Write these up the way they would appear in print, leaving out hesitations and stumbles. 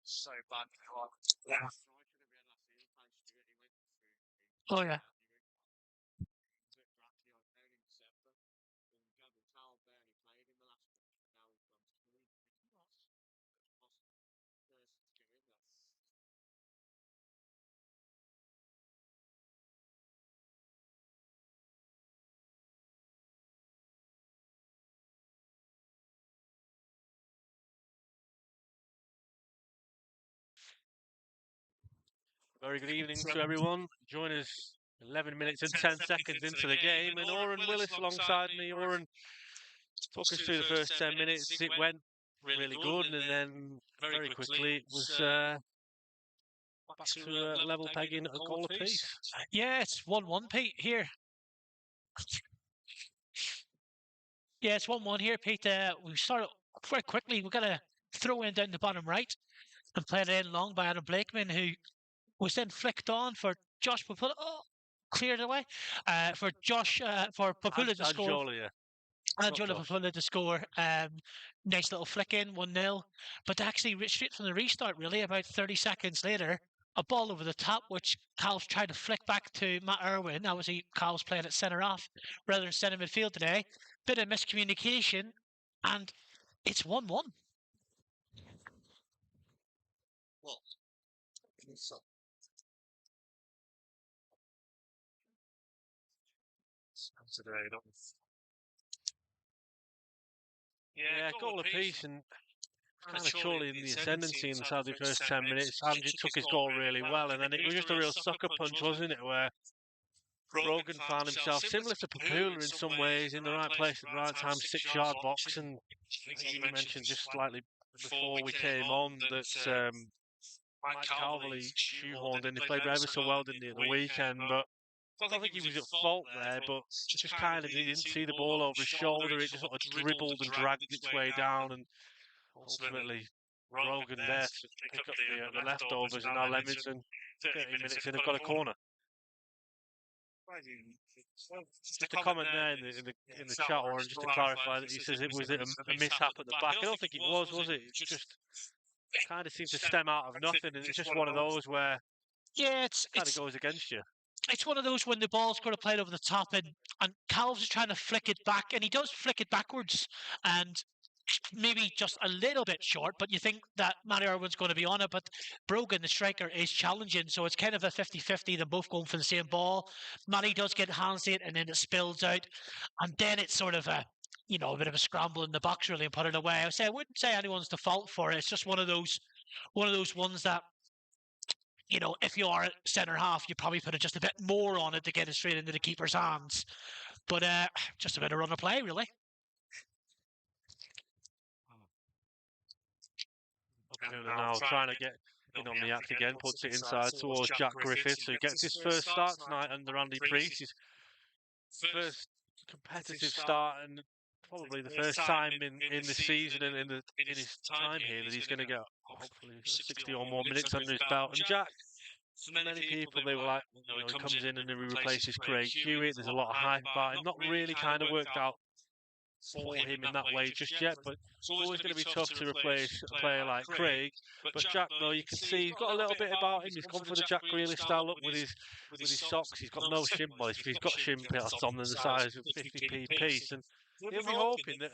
So bad. Oh yeah. Very good evening to everyone. Join us 11 minutes and 10 seconds into the game, and Oran Willis alongside me. Oran, talk us through the first 10 minutes. It went really good, and then very quickly it was back to level pegging a goal apiece. Yeah, it's 1-1, Pete, here. Yeah, it's 1-1 here, Pete. We started very quickly. We've got a throw in down the bottom right and played it in long by Adam Blakeman, who was then flicked on for Josh Papula. Oh, cleared away for Josh, for Papula to score. Angela Papula to score. Nice little flick in, 1-0. But actually, straight from the restart, really, about 30 seconds later, a ball over the top, which Cal's tried to flick back to Matt Irwin. Obviously, Cal's playing at centre off rather than centre midfield today. Bit of miscommunication, and it's 1-1. Well, today, Yeah, goal apiece, and kind of Chorley in the ascendancy in the first 10 minutes. Angie took his goal really well, and then it was just a real sucker punch, wasn't it, where Brogan found himself similar to Papula in some ways, in the right place at the right time, 6-yard box. And I think you mentioned just slightly before we came on that Mike Calverley shoehorned in. He played ever so well, didn't he, at the weekend? But I don't think he was at fault there, but just kind of, he didn't see the ball over his shoulder. It just sort of dribbled and dragged its way down, and ultimately Brogan there to pick up the leftovers, and now Leamington, 30 minutes in, have got a corner. Just a comment there in the chat, Oran, just to clarify, that he says it was a mishap at the back. I don't think it was it? It just kind of seemed to stem out of nothing, and it's just one of those where it kind of goes against you. It's one of those when the ball's got to play over the top, and Calves is trying to flick it back, and he does flick it backwards, and maybe just a little bit short, but you think that Matty Irwin's going to be on it, but Brogan, the striker, is challenging, so it's kind of a 50-50. They're both going for the same ball. Matty does get hands to it, and then it spills out, and then it's sort of a bit of a scramble in the box, really, and put it away. I wouldn't say anyone's the fault for it. It's just one of those ones that, if you are at centre half, you probably put just a bit more on it to get it straight into the keeper's hands. But just a bit of run of play, really. Now trying to get in on the act again, puts it inside towards Jack Griffiths, who gets his first start tonight under Andy Priest. His first competitive start, and probably the first time in the season and in his time here that he's going to get hopefully 60 or more minutes under his belt. And Jack, for many people, they were like, he comes in and he replaces Craig Hewitt. There's a lot of hype about him. Not really kind of worked out for him in that way just yet, but it's always going to be tough to replace a player like Craig. But Jack, though, you can see he's got a little bit about him. He's gone for the Jack Grealish style look with his socks. He's got no shin, well, he's got shin pads on the size of 50p piece, and he'll be hoping that,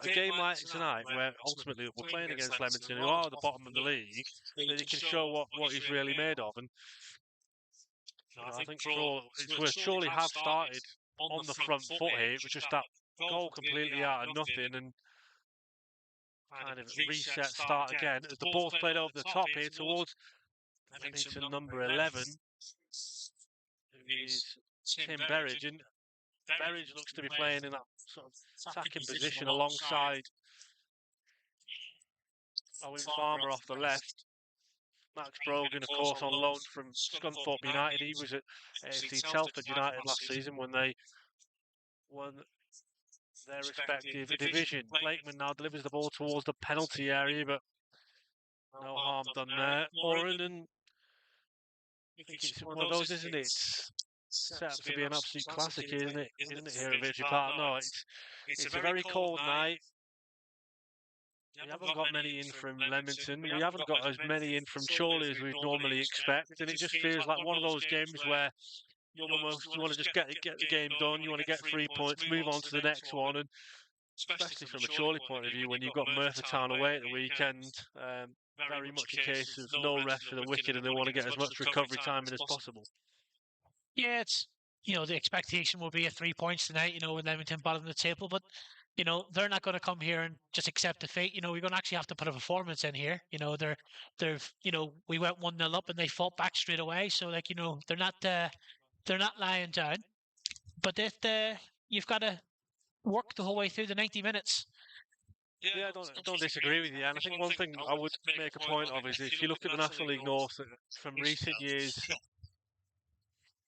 a game like tonight, where ultimately we're playing against Leamington, who are at the bottom of the league, that he can show what he's really made of. And I think it's worth. Chorley have started on the front foot here. It was just that goal completely out of nothing, and kind of reset, start again. As the ball's played over the top here towards Leamington number 11, who is Tim Berridge. And Berridge looks to be playing in that sort of attacking position alongside Owen Farmer off the left. Max Brogan, of course, on loan from Scunthorpe United. He was at AFC Telford United last season when they won their respective division. Blakeman now delivers the ball towards the penalty area, but no harm done there. Oran, and I think it's one of those, isn't it? It's set up to be an absolute classic, isn't it? Isn't it, here at Victory Park? No, it's a very cold night. We haven't got many in from Leamington. We haven't got as many in from Chorley as we'd normally expect, and it just feels like one of those games where you want to just get the game done. You want to get 3 points, move on to the next one, and especially from a Chorley point of view, when you've got Merthyr Town away at the weekend, very much a case of no rest for the wicked, and they want to get as much recovery time in as possible. Yeah, it's the expectation will be a 3 points tonight. With Leamington bottom of the table, but they're not going to come here and just accept defeat. We're going to actually have to put a performance in here. We went 1-0 up and they fought back straight away. So they're not lying down. But you've got to work the whole way through the 90 minutes. Yeah, I don't disagree with you. And I think one thing I would make a point of is if you look at the National League North from recent years,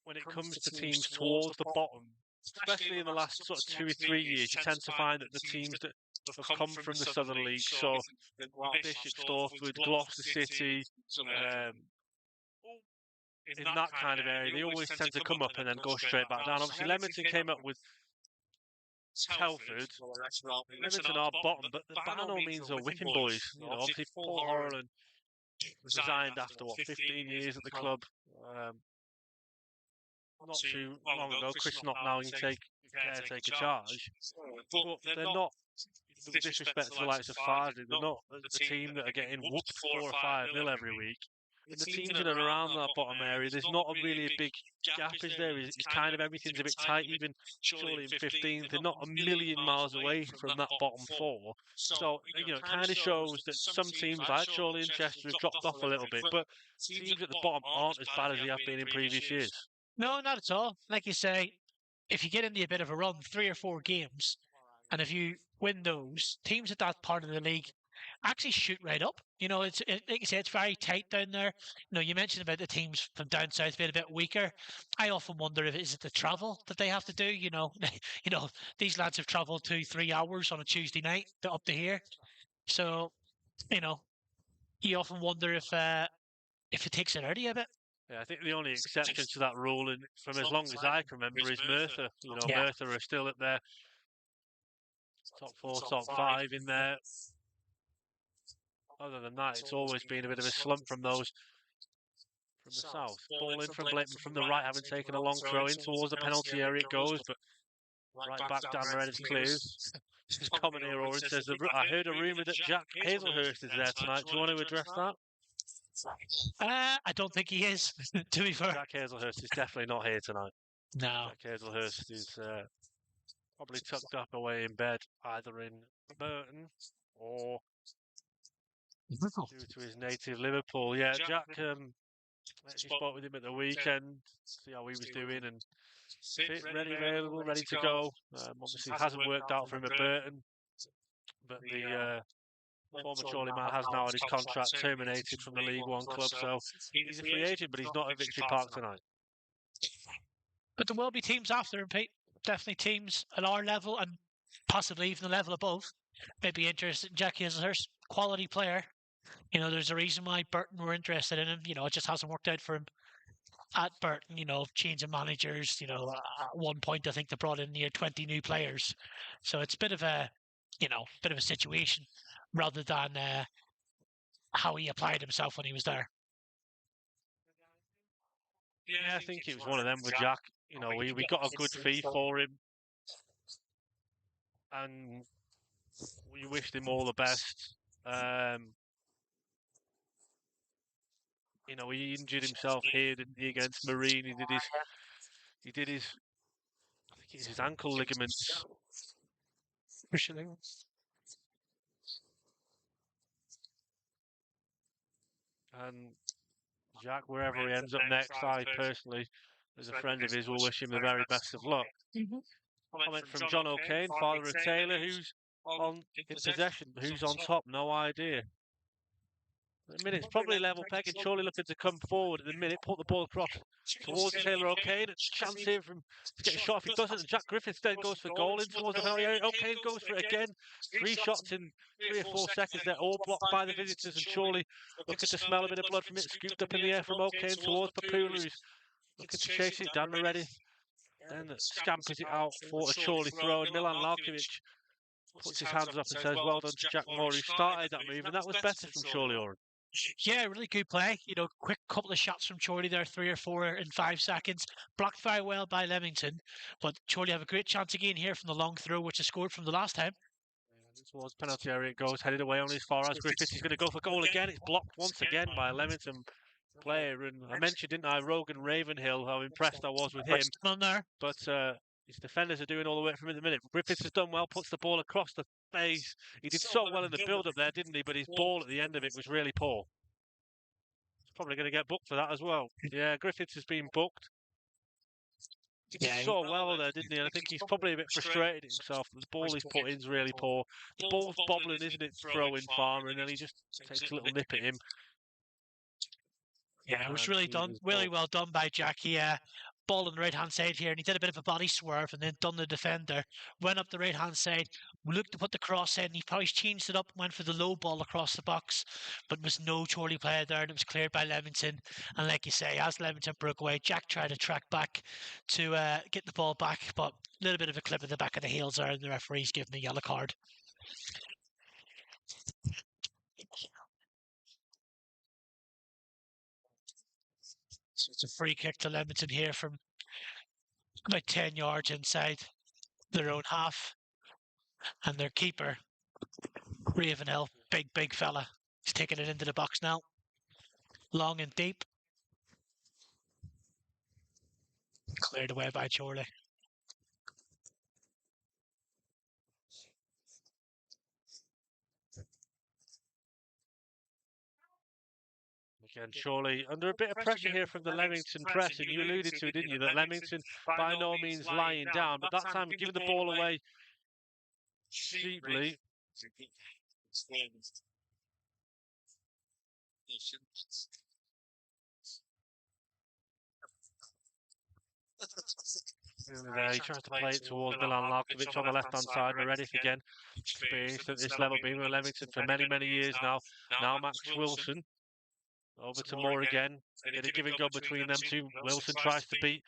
when it comes to teams towards the bottom, especially in the last sort of 2 or 3 years, you tend to find that the teams that have come from the Southern League, so Bishop Stortford, Gloucester City, in that kind of area, they always tend to come up and then go straight back down. Obviously, Leamington came up with Telford. Leamington are bottom, but by no means are whipping boys. Obviously, Paul Horan resigned after, 15 years at the club. Not too long ago, Chris Knott now can take caretaker charge, but they're not, with disrespect to the likes of Fardy, they're not a team that are getting whooped 4 or 5-0 every week. In the teams in and around that bottom area, there's not really a big gap, is there? It's kind of everything's a bit tight. Even Chorley in 15th, they're not a million miles away from that bottom 4. So, it kind of shows that some teams like Chorley and Chester have dropped off a little bit, but teams at the bottom aren't as bad as they have been in previous years. No, not at all. Like you say, if you get into a bit of a run, 3 or 4 games, and if you win those, teams at that part of the league actually shoot right up. Like you say, it's very tight down there. You mentioned about the teams from down south being a bit weaker. I often wonder if is it the travel that they have to do. These lads have travelled 2-3 hours on a Tuesday night up to here. So, you often wonder if it takes it out of you a bit. Yeah, I think the only exception to that rule, and from as long as I can remember, is Merthyr. Merthyr are still at their top 4, top 5 in there. Other than that, it's always been a bit of a slump from those from the south. Ball in from Blakeman from the right, having taken a long throw in towards the penalty area it goes, but right back Dan Redditch clears. Commentator Oran says, I heard a rumour that Jack Hazelhurst is there tonight. Do you want to address that? I don't think he is, to be fair. Jack Hazelhurst is definitely not here tonight. No. Jack Hazelhurst is probably tucked up away in bed, either in Burton or due to his native Liverpool. Yeah, Jack, actually spoke with him at the weekend, see how he was doing, and fit, ready, available, ready to go. Obviously, it hasn't worked out for him at Burton, but the former Chorley man has now had his contract terminated from the League One club, so he's a free agent, but he's not at Victory Park tonight. But there will be teams after him, Pete. Definitely teams at our level and possibly even the level above may be interested in Jack Hazelhurst. Quality player. There's a reason why Burton were interested in him. It just hasn't worked out for him at Burton. Change of managers. At one point I think they brought in near 20 new players, so it's a bit of a situation rather than how he applied himself when he was there. Yeah, I think it was one of them with Jack. We got a good fee for him, and we wished him all the best. He injured himself here, didn't he, against Marine? He did his I think it's his ankle ligaments. And Jack, wherever he ends up next, I personally, as a friend of his, will wish him the very best of luck. Comment from John O'Kane, father of Taylor, who's in possession, who's on top, no idea. At the minute, it's probably level peg, and Chorley looking to come forward at the minute, put the ball across towards Taylor O'Kane. Chance here for him to get a shot. If he doesn't, Jack Griffiths then goes for goal in towards the penalty area. O'Kane goes for it again. 3 shots in 3 or 4 seconds. They're all blocked by the visitors, and Chorley looking to smell a bit of blood from it. Scooped up in the air from O'Kane towards Papula, who's looking to chase it. Dan Moretti then scampers it out for a Chorley throw, and Milan Lavkovic puts his hands up and says, "Well done to Jack Moore, who started that move," and that was better from Chorley, Oran. Yeah, really good play. You know, quick couple of shots from Chorley there, 3 or 4 in 5 seconds. Blocked very well by Leamington, but Chorley have a great chance again here from the long throw, which is scored from the last time. Towards penalty area it goes, headed away only as far as Griffiths. He's going to go for goal again. It's blocked once again by a Leamington player. And I mentioned, didn't I, Rogan Ravenhill, how impressed I was with him. On there. But his defenders are doing all the work for him at the minute. Griffiths has done well, puts the ball across the face. He did so well in the build-up there, didn't he? But his ball at the end of it was really poor. He's probably going to get booked for that as well. Yeah, Griffiths has been booked. He did so well there, didn't he? And I think he's probably a bit frustrated himself. The ball he's put in is really poor. The ball's bobbling, isn't it, throwing Farmer, and then he just takes a little nip at him. Yeah, it was really done, really well done by Jack. He ball on the right-hand side here, and he did a bit of a body swerve and then done the defender. Went up the right-hand side, looked to put the cross in, and he probably changed it up, went for the low ball across the box, but was no Chorley player there, and it was cleared by Leamington. And like you say, as Leamington broke away, Jack tried to track back to get the ball back, but a little bit of a clip at the back of the heels there, and the referee's giving the yellow card. So it's a free kick to Leamington here from about 10 yards inside their own half. And their keeper, Ravenhill, big fella, he's taking it into the box now. Long and deep. Cleared away by Chorley. Again, Chorley under a bit of pressure here from the Leamington press, and you alluded to it, didn't you, that Leamington by no means lying down, but that time giving the ball away cheaply. There, he tries to play it towards Milan Lalkovic on the left-hand side. Meredith again, experienced at this level, been with Leamington for many years now. Now Max Wilson. Over to Moore again. Get a give and go between them two. Wilson tries to beat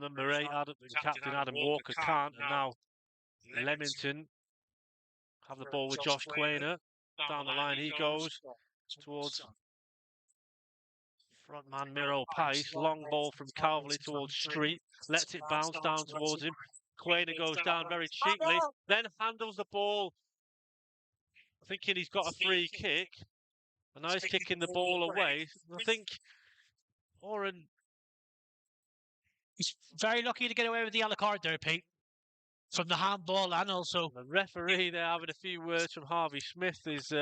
number 8, the captain Adam Walker can't. And now Leamington have the ball with Josh Quainer. Down the line he goes towards frontman Miro Pais. Long ball from Calverley towards Street. Lets it bounce down towards him. Quainer goes down very cheaply. Then handles the ball, thinking he's got a free kick. And now he's kicking the ball away. I think Oran... He's very lucky to get away with the yellow card there, Pete. From the handball and also... The referee there having a few words from Harvey Smith is...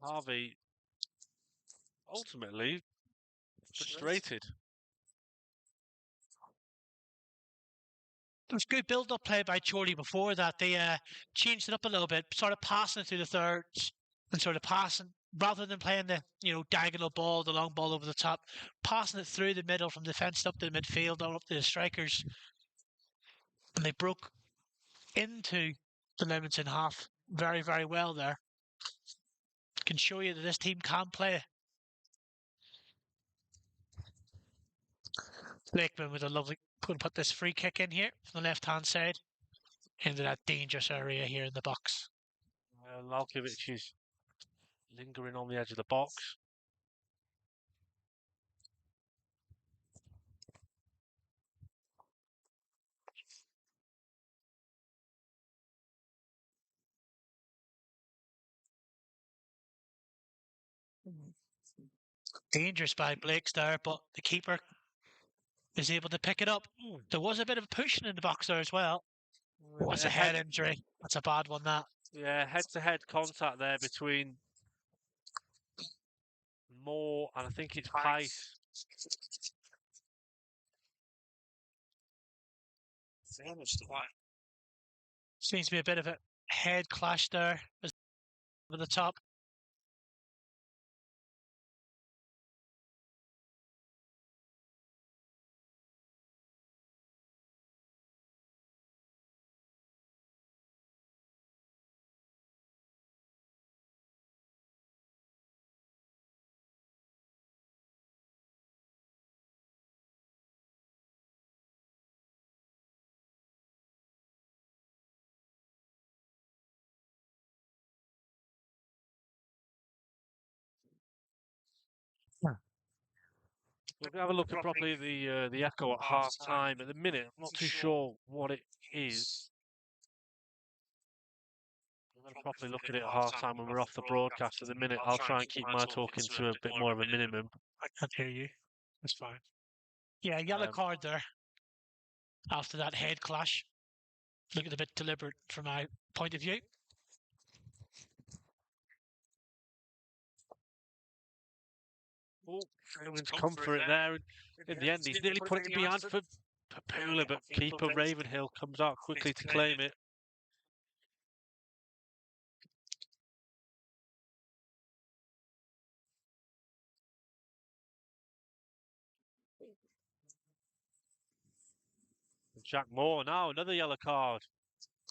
Harvey ultimately frustrated. There was good build-up play by Chorley before that. They changed it up a little bit, sort of passing it through the thirds and sort of passing, rather than playing the diagonal ball, the long ball over the top, passing it through the middle from the defence up to the midfield, all up to the strikers. And they broke into the Leamington half very well there. Can show you that this team can play. Lakeman with a lovely... Going to put this free kick in here from the left-hand side into that dangerous area here in the box. Lalkovic is lingering on the edge of the box. Dangerous by Blake's there, but the keeper is able to pick it up. There was a bit of pushing in the box there as well. What's a head injury? That's a bad one, that. Yeah, head-to-head contact there between Moore and I think it's Pais. Seems to be a bit of a head clash there over the top. We'll have a look at properly the echo at half time. At the minute, I'm not too sure what it is. I'm going to properly look at it at half time when we're off the broadcast. At the minute, I'll try and keep my talking to a bit more of a minimum. I can't hear you. That's fine. Yeah, yellow card there after that head clash. Looked a bit deliberate from my point of view. Oh, Sherwin's come for it there. In the end, he's nearly put it in behind for Papula, but keeper Ravenhill comes out quickly to claim it. Jack Moore now, another yellow card.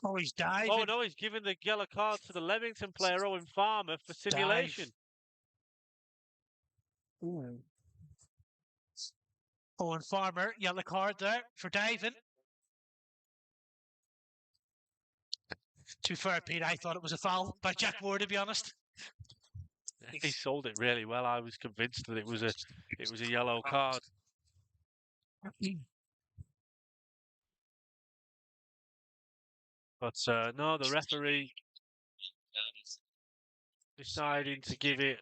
Oh, he's diving. Oh, no, he's given the yellow card to the Leamington player, Owen Farmer, for simulation. Owen Farmer, yellow card there for diving. To be fair, Pete, I thought it was a foul by Jack Moore, to be honest. He sold it really well. I was convinced that it was a yellow card. But no, the referee deciding to give it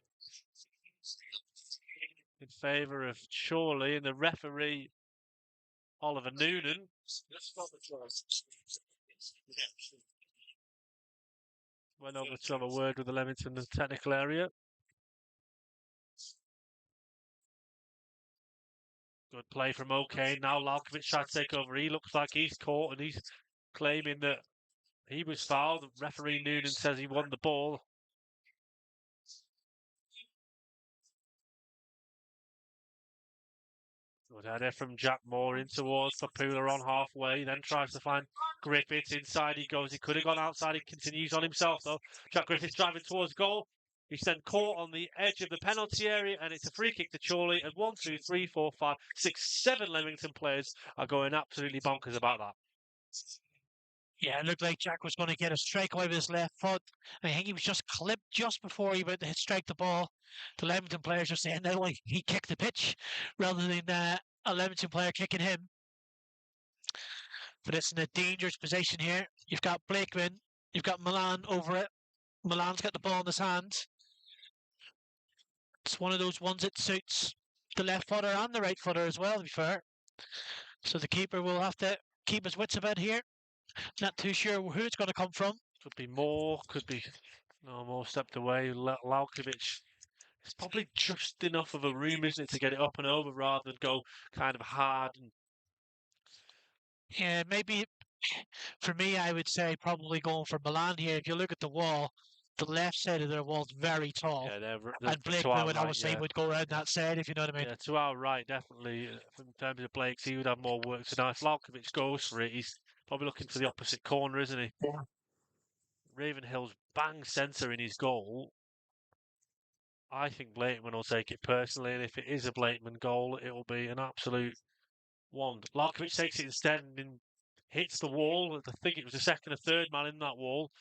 in favour of Chorley, and the referee, Oliver Noonan, went over to have a word with the Leamington in the technical area. Good play from OK. Now Lalkovic tries to take over. He looks like he's caught, and he's claiming that he was fouled. The referee Noonan says he won the ball. Good header from Jack Moore in towards Papula on halfway, then tries to find Griffiths. Inside he goes. He could have gone outside. He continues on himself, though. Jack Griffiths driving towards goal. He's then caught on the edge of the penalty area, and it's a free kick to Chorley. And 1, 2, 3, 4, 5, 6, 7 Leamington players are going absolutely bonkers about that. Yeah, it looked like Jack was going to get a strike away with his left foot. I think he was just clipped just before he went to strike the ball. The Leamington players are saying that he kicked the pitch rather than a Leamington player kicking him. But it's in a dangerous position here. You've got Blakeman, you've got Milan over it. Milan's got the ball in his hand. It's one of those ones that suits the left footer and the right footer as well, to be fair. So the keeper will have to keep his wits about here. Not too sure who it's going to come from. Could be Moore, could be Moore stepped away. Lalkovic. It's probably just enough of a room, isn't it, to get it up and over rather than go kind of hard. Yeah, maybe for me, I would say probably going for Milan here. If you look at the wall, the left side of their wall's very tall. Yeah, they're and Blakeman would always say would go around that side, if you know what I mean. Yeah, to our right, definitely. In terms of Blakes, he would have more work to do. If Lalkovic goes for it, he's probably looking for the opposite corner, isn't he? Yeah. Ravenhill's bang centre in his goal. I think Blakeman will take it personally, and if it is a Blakeman goal, it will be an absolute wand. Lalkovic takes it instead and hits the wall. I think it was the second or third man in that wall.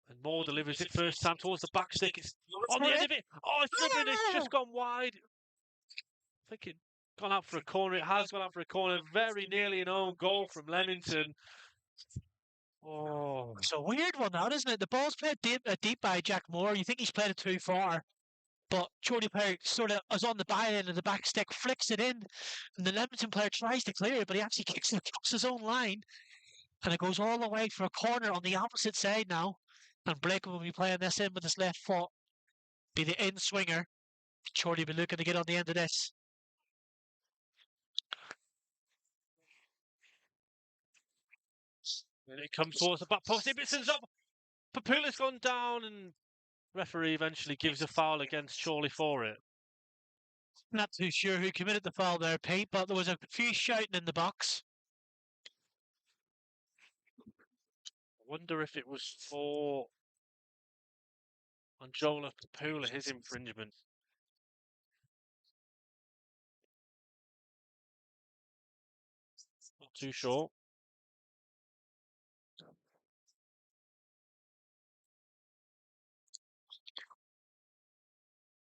And Moore delivers it first time towards the back stick. It's on the end of it. Oh, it's driven. It's just gone wide. I think it's gone out for a corner. It has gone out for a corner. Very nearly an own goal from Leamington. Oh, it's a weird one now, isn't it? The ball's played deep by Jack Moore. You think he's played it too far. But Chorley player sort of is on the end of the back stick, flicks it in, and the Leamington player tries to clear it, but he actually kicks it across his own line. And it goes all the way for a corner on the opposite side now. And Blakeman will be playing this in with his left foot. Be the in swinger. Chorley will be looking to get on the end of this. And it comes towards the back post. Ibison's up. Papula's gone down, and referee eventually gives a foul against Chorley for it. Not too sure who committed the foul there, Pete, but there was a few shouting in the box. I wonder if it was for Anjola Papula, his infringement. Not too sure.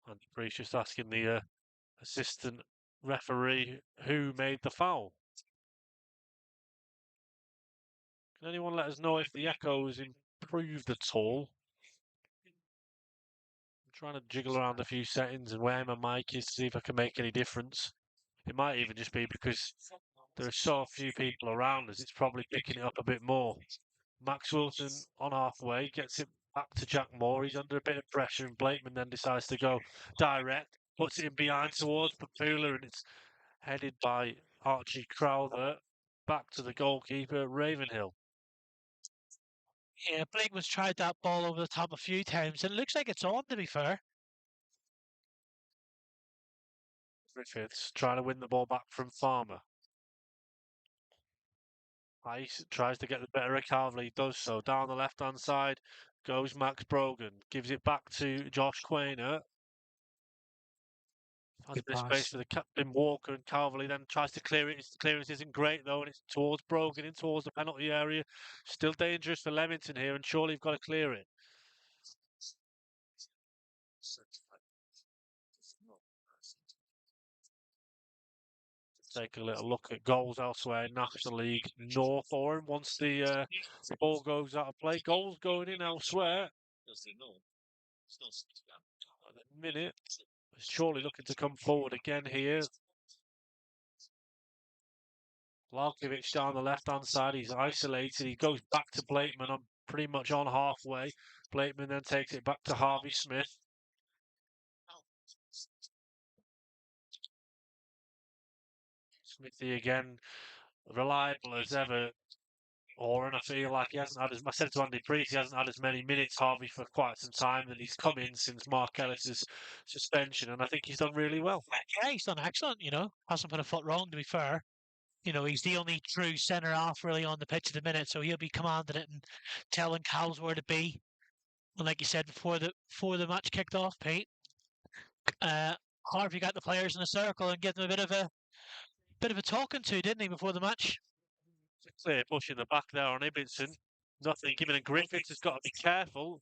And Breach just asking the assistant referee who made the foul. Can anyone let us know if the echoes improved at all? I'm trying to jiggle around a few settings and where my mic is to see if I can make any difference. It might even just be because there are so few people around us, it's probably picking it up a bit more. Max Wilson on halfway, gets it back to Jack Moore. He's under a bit of pressure, and Blakeman then decides to go direct, puts it in behind towards Papula, and it's headed by Archie Crowther back to the goalkeeper, Ravenhill. Yeah, Blakeman's tried that ball over the top a few times, and it looks like it's on, to be fair. Griffiths trying to win the ball back from Farmer. Ice tries to get the better of Carvely, does so. Down the left-hand side goes Max Brogan. Gives it back to Josh Quainer. Has a bit of space for the captain Walker, and Carvely then tries to clear it. His clearance isn't great though, and it's towards Brogan, in towards the penalty area. Still dangerous for Leamington here, and surely you've got to clear it. Take a little look at goals elsewhere in National League North. Oran, once the ball goes out of play, goals going in elsewhere. At the minute, Chorley looking to come forward again here. Larkovic down the left-hand side, he's isolated. He goes back to Blakeman on pretty much on halfway. Blakeman then takes it back to Harvey Smith. Smithy again, reliable as ever. Oran, I feel like he hasn't had as I said to Andy Priest, he hasn't had as many minutes, Harvey, for quite some time, and he's come in since Mark Ellis's suspension, and I think he's done really well. Yeah, he's done excellent, Hasn't put a foot wrong, to be fair. He's the only true centre half really on the pitch at the minute, so he'll be commanding it and telling Cows where to be. And like you said before the match kicked off, Pete, Harvey got the players in a circle and gave them a bit of a talking to, didn't he, before the match? Clear push in the back there on Ibbotson. Nothing given, and Griffiths has got to be careful.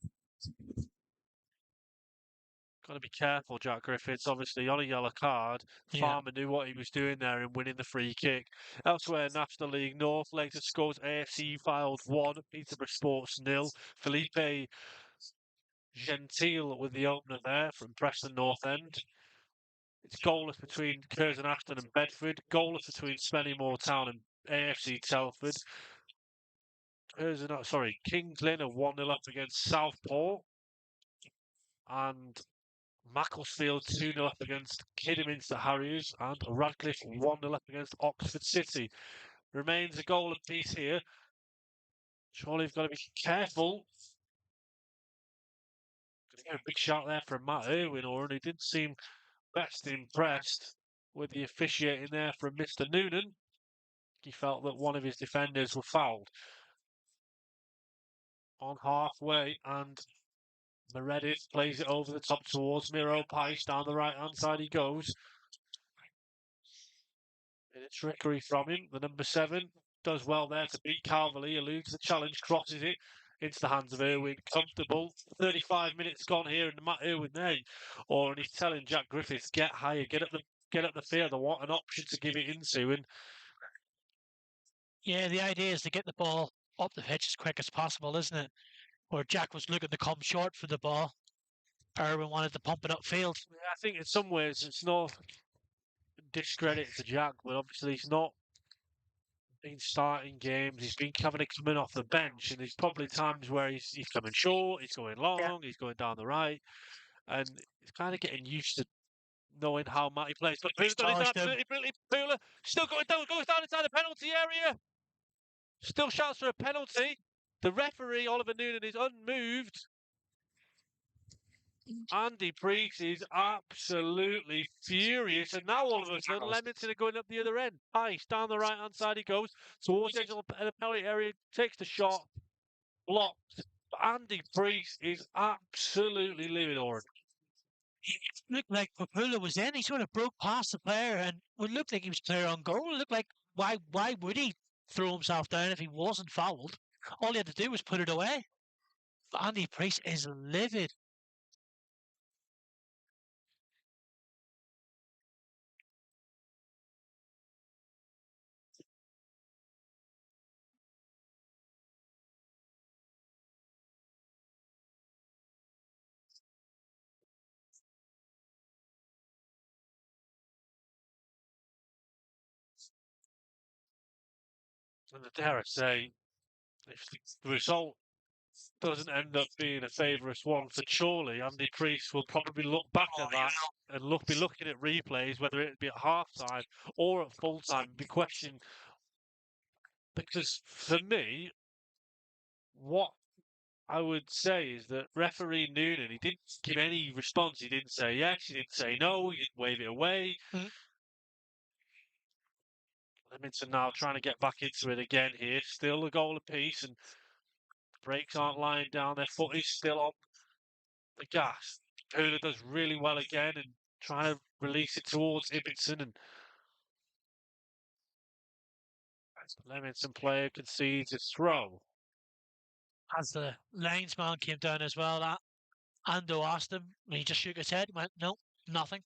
Got to be careful, Jack Griffiths. Obviously, on a yellow card. Farmer knew what he was doing there in winning the free kick. Elsewhere, National League North, later scores AFC Filed 1, Peterborough Sports 0. Felipe Gentile with the opener there from Preston North End. It's goalless between Curzon Ashton and Bedford. Goalless between Spennymoor Town and AFC Telford. Kings Lynn are 1-0 up against Southport. And Macclesfield 2-0 up against Kidderminster Harriers, and Radcliffe 1-0 up against Oxford City. Remains a goal apiece here. Surely you've got to be careful. A big shout there from Matt Irwin, Oran, who didn't seem best impressed with the officiating there from Mr. Noonan. He felt that one of his defenders were fouled on halfway, and Meredith plays it over the top towards Miro Pice. Down the right-hand side he goes. Bit of trickery from him. The number 7 does well there to beat Calverley. Eludes the challenge, crosses it into the hands of Irwin. Comfortable. 35 minutes gone here, and Matt Irwin there. And he's telling Jack Griffiths, get higher, get up the field. I want an option to give it into. And yeah, the idea is to get the ball up the pitch as quick as possible, isn't it? Where Jack was looking to come short for the ball. Irwin wanted to pump it upfield. I think in some ways it's no discredit to Jack, but obviously he's not been starting games. He's been coming off the bench, and there's probably times where he's coming short, he's going long, he's going down the right, and he's kind of getting used to knowing how Matty plays. But Pula's done his absolutely brilliant. Pula still going down, goes down inside the penalty area. Still shouts for a penalty. The referee, Oliver Noonan, is unmoved. Andy Priest is absolutely furious, and now all of a sudden Leamington are going up the other end. Pice down the right-hand side he goes towards the edge of the penalty area, takes the shot, blocked. Andy Priest is absolutely livid, Oran. It looked like Papula was in. He sort of broke past the player, and it looked like he was clear on goal. It looked like why would he throw himself down if he wasn't fouled? All he had to do was put it away. But Andy Priest is livid. And dare I say, if the result doesn't end up being a favourite one for Chorley, Andy Priest will probably look back at that and be looking at replays, whether it be at half-time or at full-time, and be questioning. Because for me, what I would say is that referee Noonan, he didn't give any response. He didn't say yes, he didn't say no, he didn't wave it away. Leamington now trying to get back into it again here. Still a goal apiece, and the brakes aren't lying down. Their foot is still on the gas. Hula does really well again and trying to release it towards Ibbotson, and the Leamington player concedes a throw. As the linesman came down as well, that Ando asked him, and he just shook his head, went, no, nothing.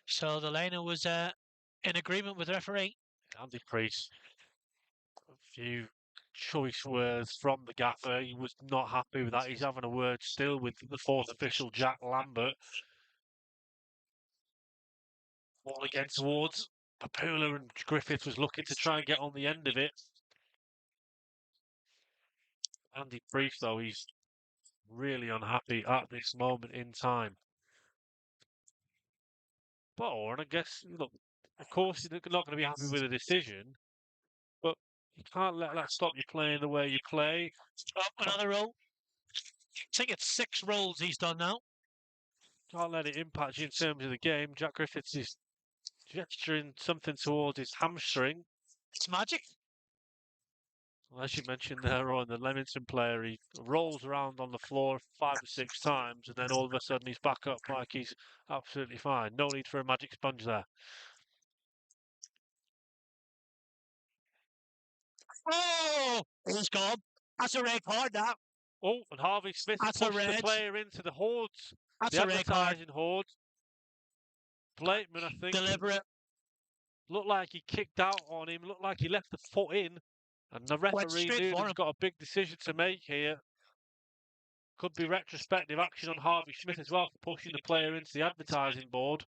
So the liner was in agreement with the referee. Andy Priest, a few choice words from the gaffer. He was not happy with that. He's having a word still with the fourth official, Jack Lambert. Ball again towards Papula, and Griffith was looking to try and get on the end of it. Andy Priest, though, he's really unhappy at this moment in time. But Oran, I guess, look, of course you're not going to be happy with the decision, but you can't let that stop you playing the way you play. Oh, another roll. I think it's 6 rolls he's done now. Can't let it impact you in terms of the game. Jack Griffiths is gesturing something towards his hamstring. It's magic. Well, as you mentioned there on the Leamington player, he rolls around on the floor 5 or 6 times, and then all of a sudden he's back up like he's absolutely fine. No need for a magic sponge there. Oh, he's gone. That's a red card, that. Oh, and Harvey Smith pushed the player into the hordes. That's the a red card. advertising horde. Blakeman, I think. Deliberate. Looked like he kicked out on him. Looked like he left the foot in. And the referee has got a big decision to make here. Could be retrospective action on Harvey Smith as well for pushing the player into the advertising board.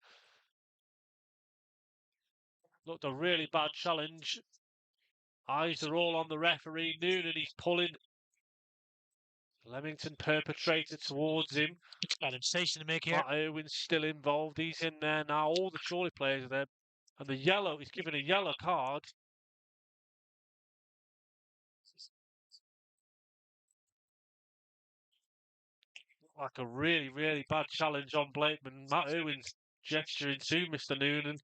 Looked a really bad challenge. Eyes are all on the referee. Noonan, he's pulling Leamington perpetrator towards him. Bad decision to make here. Matt Irwin's still involved. He's in there now. All the Chorley players are there. And the yellow, he's given a yellow card. Like a really, really bad challenge on Blakeman. Matt Irwin's gesturing to Mr. Noonan,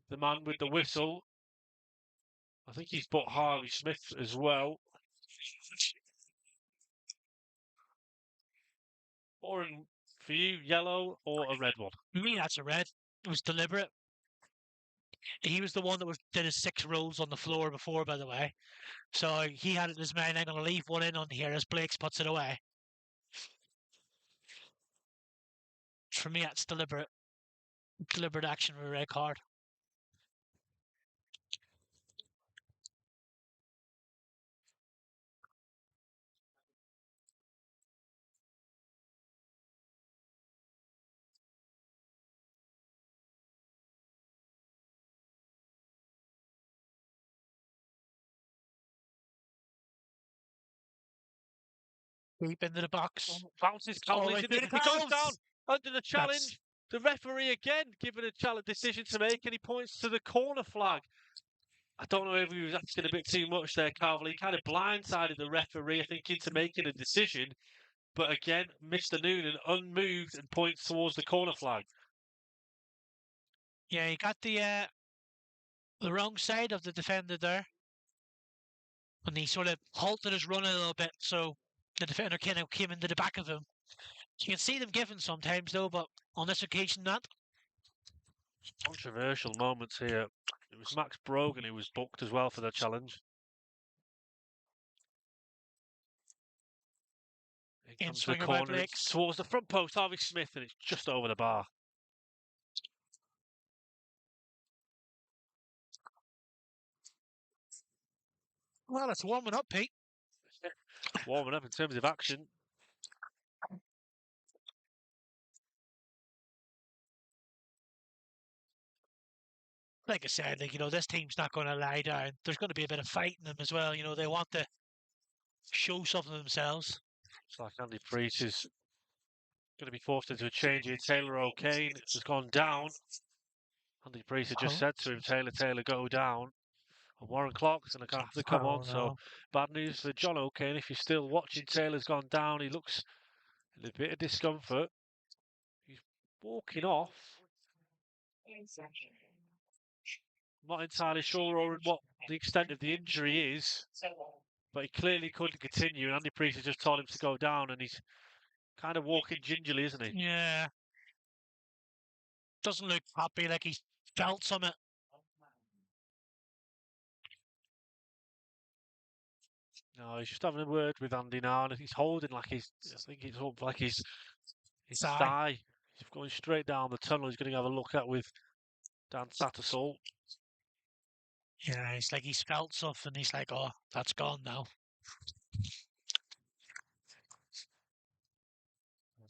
the man with the whistle. I think he's put Harvey Smith as well. Oran, for you, yellow or a red one? For me, that's a red. It was deliberate. He was the one that did his 6 rolls on the floor before, by the way. So he had it in his mind, I'm going to leave one in on here as Blakes puts it away. For me, that's deliberate. Deliberate action with a red card. Deep into the box. Bounces Cowley. He goes down under the challenge. The referee again given a decision to make, and he points to the corner flag. I don't know if he was asking a bit too much there, Carvel. He kind of blindsided the referee, I think, into making a decision. But again, Mr. Noonan unmoved and points towards the corner flag. Yeah, he got the wrong side of the defender there. And he sort of halted his run a little bit, so the defender kind of came into the back of him. You can see them given sometimes, though, but on this occasion, not. Controversial moments here. It was Max Brogan who was booked as well for the challenge. Here comes the corner towards the front post, Harvey Smith, and it's just over the bar. Well, it's warming up, Pete. Warming up in terms of action. like I said, this team's not going to lie down. There's going to be a bit of fight in them as well. They want to show something themselves. It's like Andy Priest is going to be forced into a change here. Taylor O'Kane has gone down. Andy Priest had just said to him, Taylor, go down. And Warren Clark's going to have to come on. So bad news for John O'Kane. If you're still watching, Taylor's gone down. He looks in a bit of discomfort. He's walking off. I'm not entirely sure what the extent of the injury is, but he clearly couldn't continue. And Andy Priest has just told him to go down, and he's kind of walking gingerly, isn't he? Yeah. Doesn't look happy, like he's felt something. No, he's just having a word with Andy now, and he's holding like I think it's up like his thigh. He's going straight down the tunnel. He's going to have a look at with Dan Tattersall. Yeah, it's like he's felt stuff, and he's like, oh, that's gone now.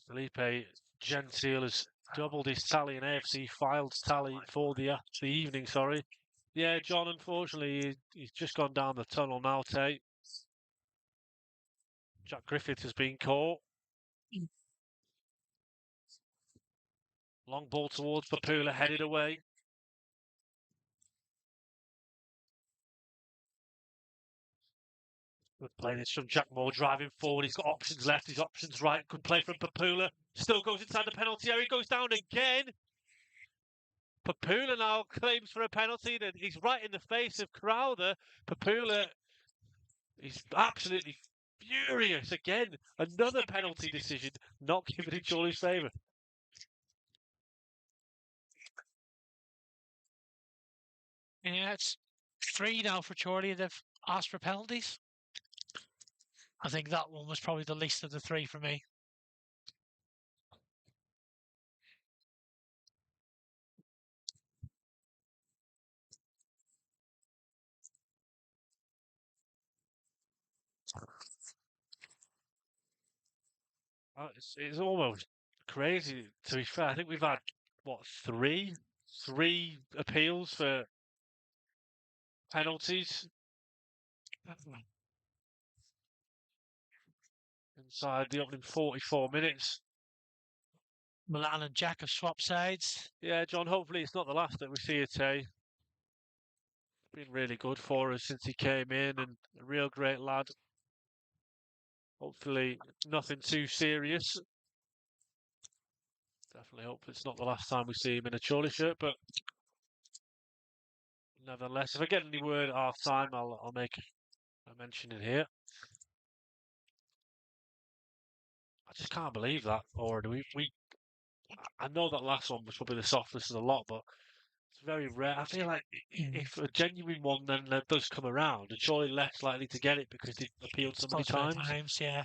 Felipe Gentile has doubled his tally in AFC Files tally for the evening, sorry. Yeah, John, unfortunately, he's just gone down the tunnel now, Tate. Jack Griffith has been caught. Long ball towards Papula, headed away. Good play this from Jack Moore, driving forward. He's got options left, his options right. Good play from Papula. Still goes inside the penalty area. He goes down again. Papula now claims for a penalty. And he's right in the face of Crowther. Papula is absolutely furious again. Another penalty decision not given in Chorley's favour. Yeah, it's 3 now for Chorley. They've asked for penalties. I think that one was probably the least of the 3 for me. It's almost crazy, to be fair. I think we've had, what, three appeals for penalties inside the opening 44 minutes. Milan and Jack have swapped sides. Yeah, John, hopefully it's not the last that we see it, eh? Been really good for us since he came in, and a real great lad. Hopefully nothing too serious. Definitely hope it's not the last time we see him in a Chorley shirt, but nevertheless, if I get any word at half time, I'll make a mention in here. I just can't believe that, Oran. I know that last one was probably the softest of the lot, but it's very rare. I feel like if a genuine one then does come around, and surely less likely to get it because it appealed so many times. Yeah.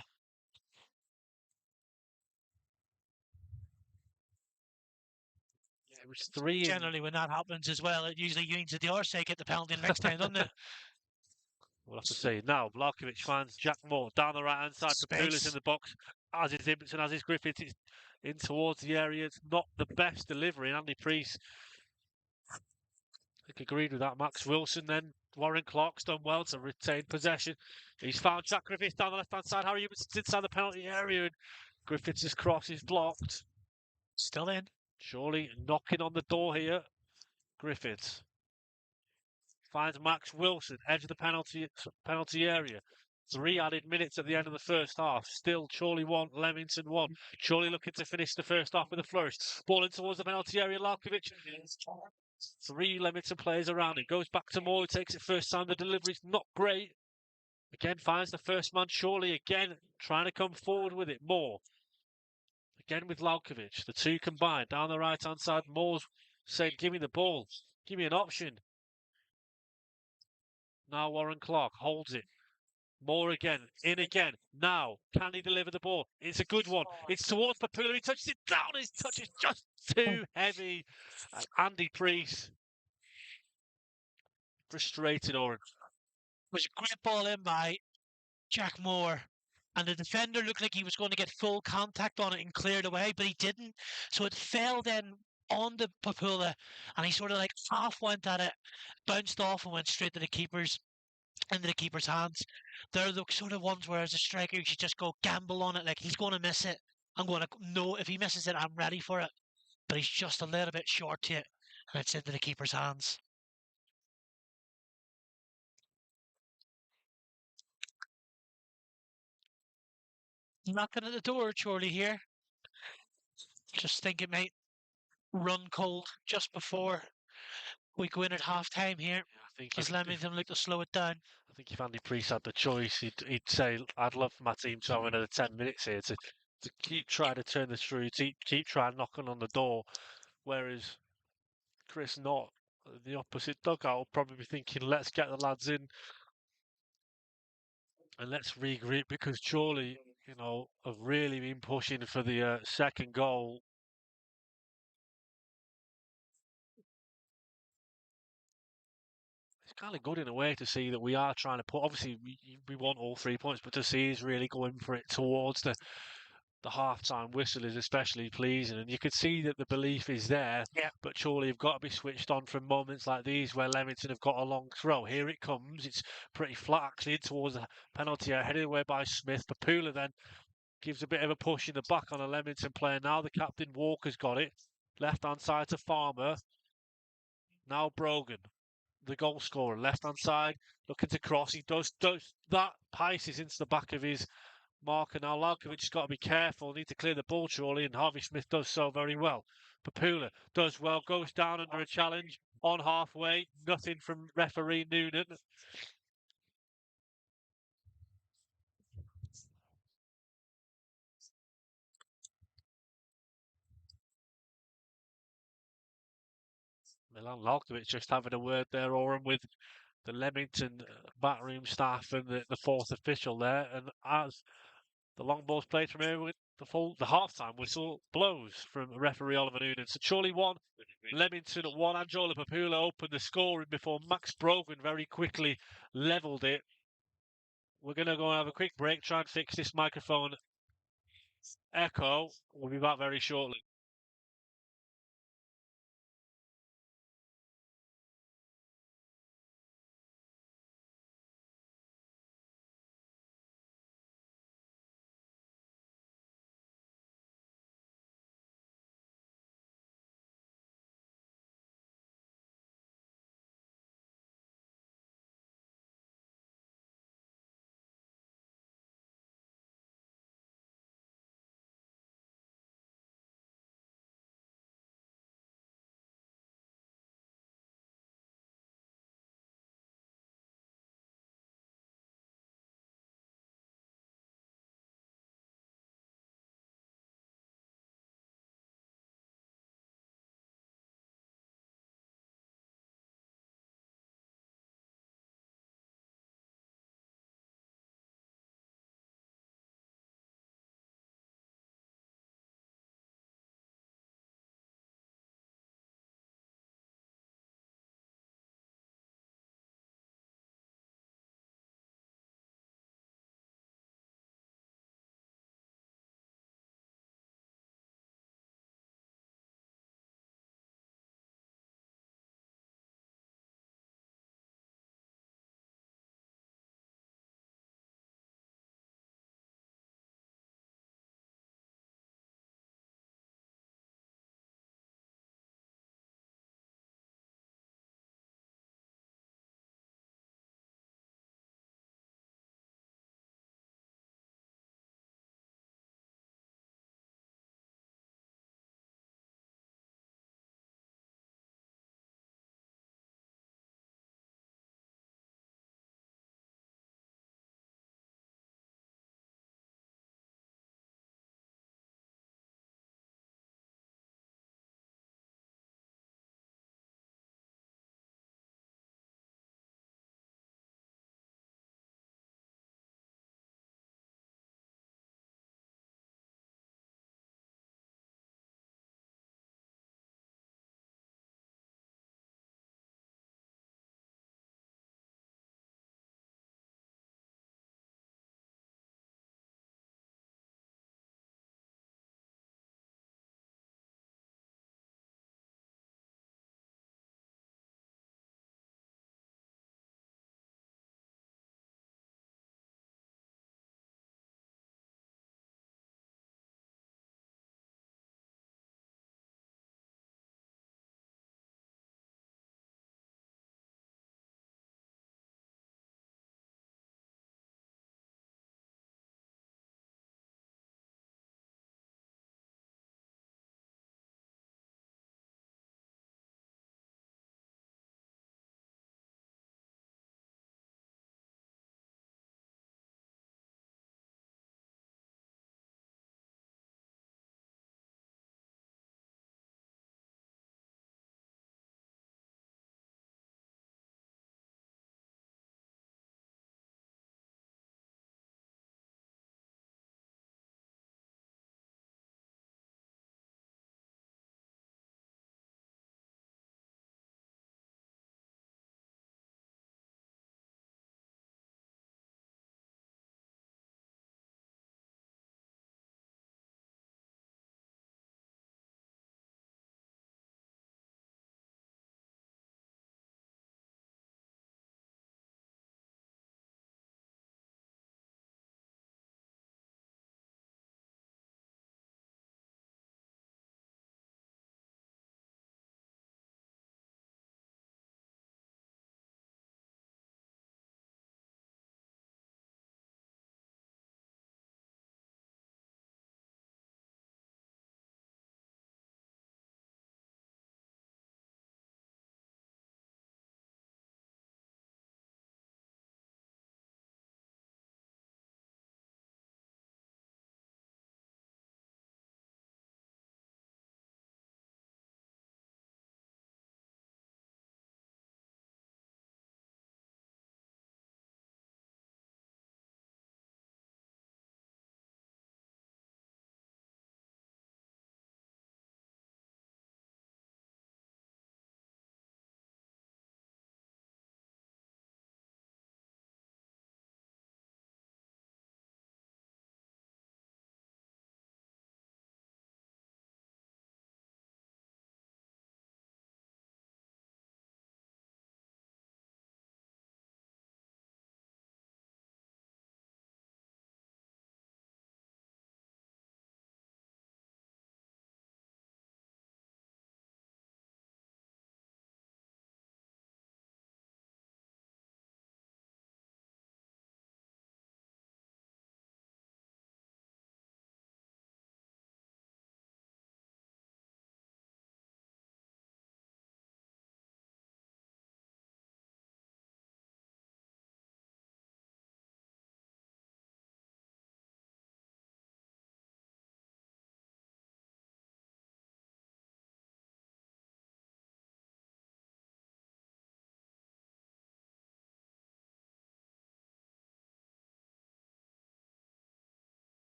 It was 3. Generally, when that happens as well, it usually means that the other side get the penalty the next time, doesn't it? We'll have to see. Now, Vlahovic finds Jack Moore down the right-hand side. Papula's in the box, as is Ibbotson, as is Griffith. It's in towards the area. It's not the best delivery. And Andy Priest, I think, agreed with that. Max Wilson then. Warren Clark's done well to retain possession. He's found Jack Griffith down the left-hand side. Harry Ibbotson's inside the penalty area. And Griffith's cross is blocked. Still in. Chorley knocking on the door here. Griffiths finds Max Wilson, edge of the penalty area. 3 added minutes at the end of the first half. Still Chorley 1, Leamington 1. Chorley looking to finish the first half with a flourish. Ball in towards the penalty area. Vlahovic. 3 Leamington players around him. Goes back to Moore, who takes it first time. The delivery's not great. Again finds the first man. Chorley again trying to come forward with it. Moore. Again with Vlahovic. The two combined down the right-hand side. Moore's saying, give me the ball. Give me an option. Now Warren Clark holds it. Moore again. In again. Now. Can he deliver the ball? It's a good one. It's towards Papula. He touches it down. His touch is just too heavy. And Andy Priest. Frustrated, Oran. It was a great ball in by Jack Moore. And the defender looked like he was going to get full contact on it and cleared away, but he didn't. So it fell then on the Papula, and he sort of like half went at it, bounced off and went straight to the keeper's into the keeper's hands. They're the sort of ones where as a striker you should just go gamble on it, like he's going to miss it. I'm going to know if he misses it, I'm ready for it. But he's just a little bit short to it, and it's into the keeper's hands. Knocking at the door, Chorley here. Just think it might run cold just before we go in at half time here. I think As Leamington look to slow it down. I think if Andy Priest had the choice, he'd say, "I'd love for my team to have another 10 minutes here to keep trying to turn this through, to keep trying knocking on the door." Whereas Chris Knott, the opposite dugout, will probably be thinking, "Let's get the lads in and let's regroup," because Chorley, have really been pushing for the second goal. It's kind of good in a way to see that we are trying to put. Obviously, we want all 3 points, but to see he's really going for it towards the half-time whistle is especially pleasing, and you could see that the belief is there. Yeah. But surely you've got to be switched on from moments like these where Leamington have got a long throw. Here it comes. It's pretty flat actually towards the penalty area, headed away by Smith. Papula then gives a bit of a push in the back on a Leamington player. Now the captain Walker's got it. Left-hand side to Farmer. Now Brogan, the goal scorer, left-hand side, looking to cross. He does that. Paces into the back of his marker. Now Lalkovic has got to be careful, need to clear the ball, Chorley, and Harvey Smith does so very well. Papula does well, goes down under a challenge on halfway. Nothing from referee Noonan. Milan Lalkovic just having a word there, Oran, with the Leamington backroom staff and the fourth official there. And as the long ball's played from here, with the half-time whistle blows from referee Oliver Noonan. So Chorley 1, Leamington at 1. Angela Papula opened the scoring before Max Brogan very quickly levelled it. We're going to go and have a quick break, try and fix this microphone echo. We'll be back very shortly.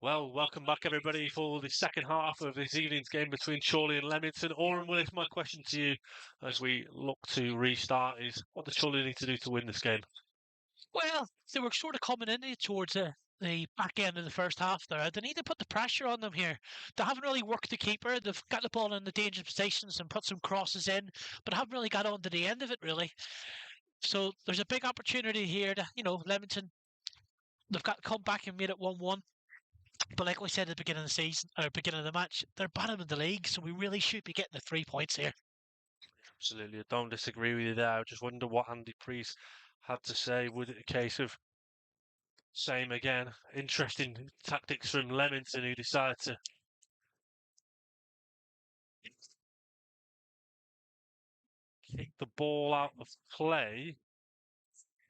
Well, welcome back everybody for the second half of this evening's game between Chorley and Leamington. Oran Willis, my question to you as we look to restart is, what does Chorley need to do to win this game? Well, they were sort of coming in towards the back end of the first half there. They need to put the pressure on them here. They haven't really worked the keeper. They've got the ball in the dangerous positions and put some crosses in, but haven't really got on to the end of it, really. So there's a big opportunity here to, Leamington, they've got to come back and made it 1-1. But like we said at the beginning of the season, or beginning of the match, they're bottom of the league, so we really should be getting the 3 points here. Absolutely, I don't disagree with you there. I just wonder what Andy Priest had to say. Was it a case of same again? Interesting tactics from Leamington, who decided to kick the ball out of play.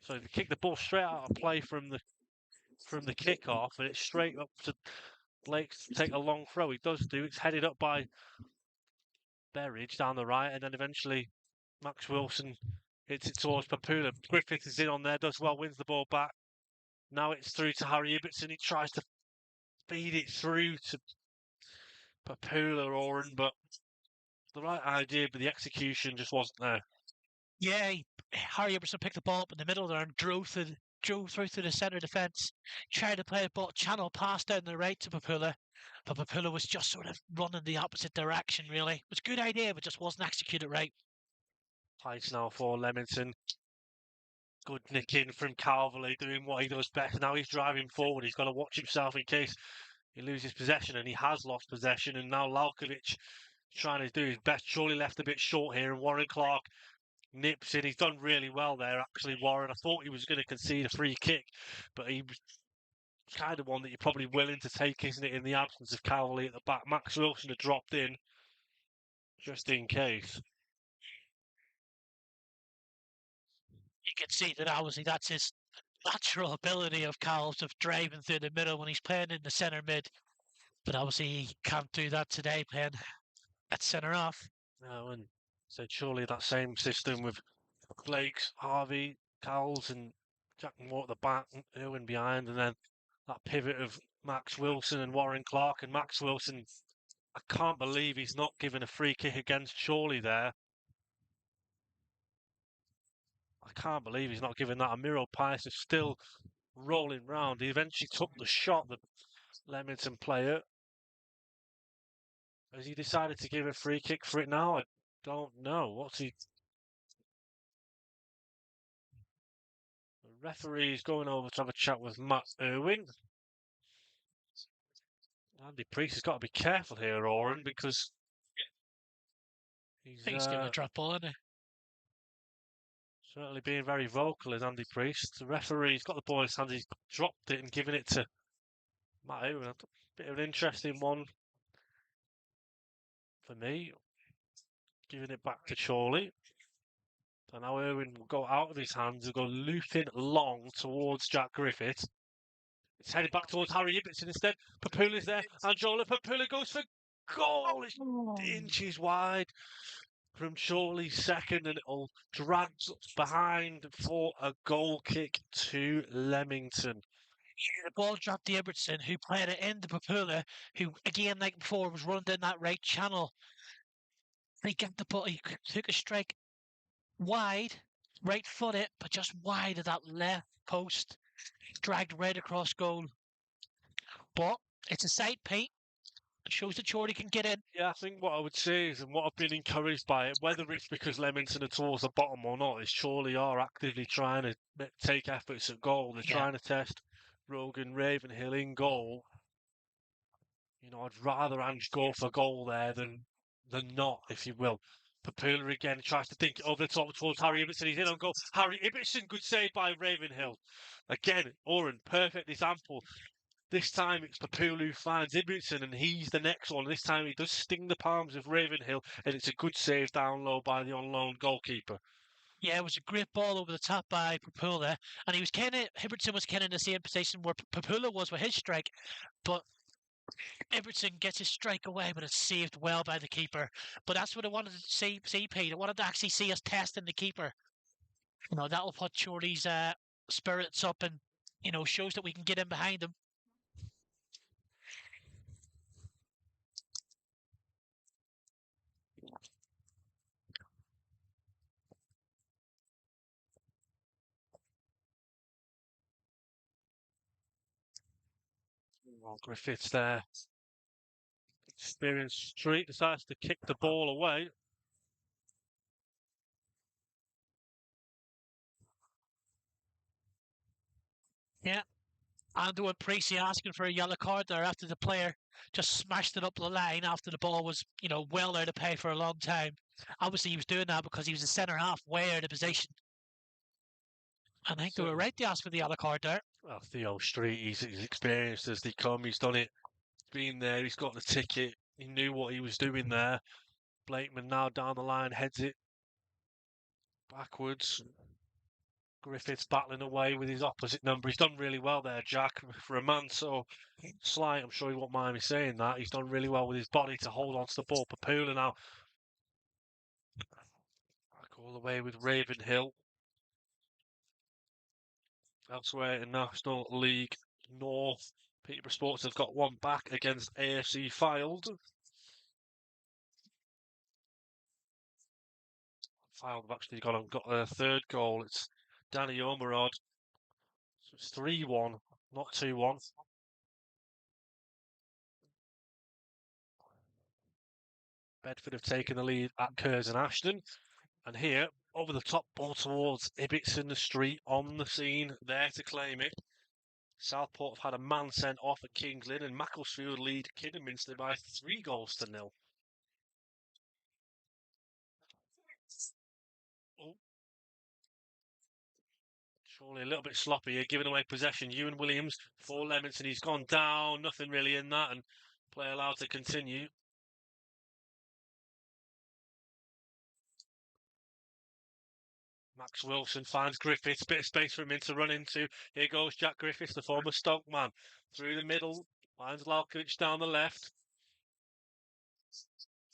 So they kick the ball straight out of play from the kick-off, and it's straight up to Blake to take a long throw. He does do. It's headed up by Berridge down the right, and then eventually Max Wilson hits it towards Papula. Griffith is in on there, does well, wins the ball back. Now it's through to Harry Ibbotson. He tries to feed it through to Papula, Oran, but the right idea, but the execution just wasn't there. Yeah, Harry Ibbotson picked the ball up in the middle there and drove through to the centre defence. Tried to play a ball channel pass down the right to Papula, but Papula was just sort of running the opposite direction, really. It was a good idea, but just wasn't executed right. Place now for Leamington. Good nick in from Calverley, doing what he does best. Now he's driving forward. He's got to watch himself in case he loses possession, and he has lost possession. And now Lalkovic trying to do his best. Surely left a bit short here, and Warren Clark nips in. He's done really well there, actually, Warren. I thought he was going to concede a free kick, but he was kind of one that you're probably willing to take, isn't it, in the absence of Calverley at the back. Max Wilson had dropped in just in case. You can see that obviously that's his natural ability of Cowles of driving through the middle when he's playing in the centre mid. But obviously he can't do that today playing at centre half. No, and so surely that same system with Blakes, Harvey, Cowles and Jack Moore at the back, Irwin behind, and then that pivot of Max Wilson and Warren Clark. And Max Wilson, I can't believe he's not given a free kick against Chorley there. I can't believe he's not given that. Amiro Pice is still rolling round. He eventually took the shot, the Leamington player. Has he decided to give a free kick for it now? I don't know. What's he... The referee's going over to have a chat with Matt Irwin. Andy Priest has got to be careful here, Oran, because he's going to drop ball, isn't he? Certainly being very vocal is Andy Priest. The referee's got the ball in his hands. He's dropped it and given it to Matt Irwin. A bit of an interesting one for me. Giving it back to Chorley. And now Irwin will go out of his hands and go looping long towards Jack Griffith. It's headed back towards Harry Ibbotson instead. Papula's there. Angela Papula goes for goal. It's inches wide from Chorley's second, and it'll drag behind for a goal kick to Leamington. Yeah, the ball dropped to Ibbotson, who played it into Papula, who, again, like before, was running down that right channel. He got the ball, he took a strike wide, right footed, but just wide of that left post. Dragged right across goal. But it's a sight, Pete. It shows that Chorley can get in. Yeah, I think what I would say is, and what I've been encouraged by it, whether it's because Leamington are towards the bottom or not, is Chorley are actively trying to take efforts at goal. They're trying to test Rogan Ravenhill in goal. You know, I'd rather Ange go for goal there than not, if you will. Papula again tries to think it over the top towards Harry Ibbotson. He's in on goal. Harry Ibbotson, good save by Ravenhill. Again, Oran, perfect example. This time it's Papula who finds Ibbotson, and he's the next one. This time he does sting the palms of Ravenhill, and it's a good save down low by the on-loan goalkeeper. Yeah, it was a great ball over the top by Papula, and Ibbotson was kind of in the same position where Papula was with his strike, but Ibbotson gets his strike away, but it's saved well by the keeper. But that's what I wanted to see, Pete. I wanted to actually see us testing the keeper. You know, that'll put Chorley's spirits up and, shows that we can get in behind him. Well, Griffiths there. Experienced Street decides to kick the ball away. Yeah. And when Precy asking for a yellow card there after the player just smashed it up the line after the ball was, well out of play for a long time. Obviously, he was doing that because he was a centre half way out of position. And I think they were right to ask for the yellow card there. Well, Theo Street, he's experienced as they come. He's done it. He's been there. He's got the ticket. He knew what he was doing there. Blakeman now down the line, heads it backwards. Griffiths battling away with his opposite number. He's done really well there, Jack, for a man so slight. I'm sure he won't mind me saying that. He's done really well with his body to hold on to the ball. Papula now back all the way with Ravenhill. Elsewhere in National League North, Peterborough Sports have got one back against AFC Fylde. Fylde have actually got a third goal. It's Danny Omerod. So it's 3-1, not 2-1. Bedford have taken the lead at Curzon Ashton. And here, over the top ball towards Ibbotson the Street, on the scene, there to claim it. Southport have had a man sent off at Kings Lynn, and Macclesfield lead Kidderminster by 3-0. Oh. Surely a little bit sloppy here, giving away possession. Ewan Williams for Leamington. He's gone down, nothing really in that, and play allowed to continue. Max Wilson finds Griffiths, bit of space for him to run into. Here goes Jack Griffiths, the former Stoke man. Through the middle, finds Lalkovic down the left.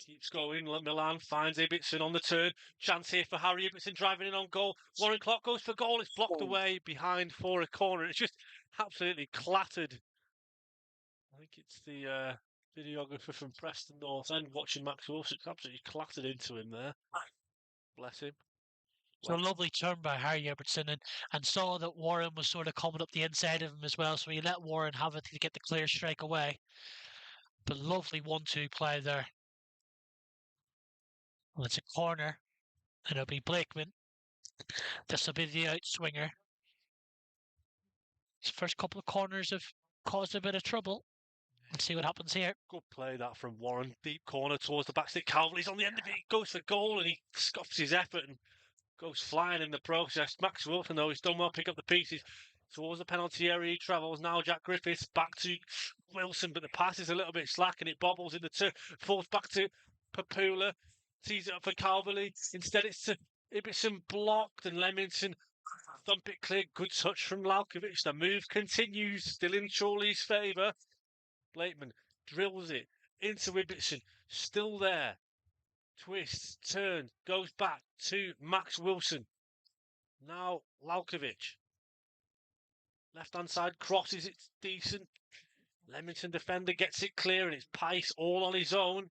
Keeps going, Milan finds Ibbotson on the turn. Chance here for Harry Ibbotson driving in on goal. Warren Clark goes for goal, it's blocked away behind for a corner. It's just absolutely clattered. I think it's the videographer from Preston North End watching Max Wilson. It's absolutely clattered into him there. Bless him. So a lovely turn by Harry Ibbotson and saw that Warren was sort of coming up the inside of him as well, so he let Warren have it to get the clear strike away. But lovely 1-2 play there. Well, it's a corner, and it'll be Blakeman. This will be the outswinger. His first couple of corners have caused a bit of trouble. Let's see what happens here. Good play that from Warren. Deep corner towards the back stick. Calverley's on the end of it. He goes for goal and he scoffs his effort and goes flying in the process. Max Wilson, though, he's done well, pick up the pieces. Towards the penalty area he travels. Now Jack Griffiths back to Wilson, but the pass is a little bit slack and it bobbles in the turn. Falls back to Papula. Tees it up for Calverley. Instead it's to Ibbotson, blocked, and Leamington thump it clear. Good touch from Lalkovic. The move continues, still in Chorley's favour. Blakeman drills it into Ibbotson, still there. Twists, turns, goes back to Max Wilson. Now Lalkovic. Left-hand side crosses, it's decent. Leamington defender gets it clear and it's Pice all on his own.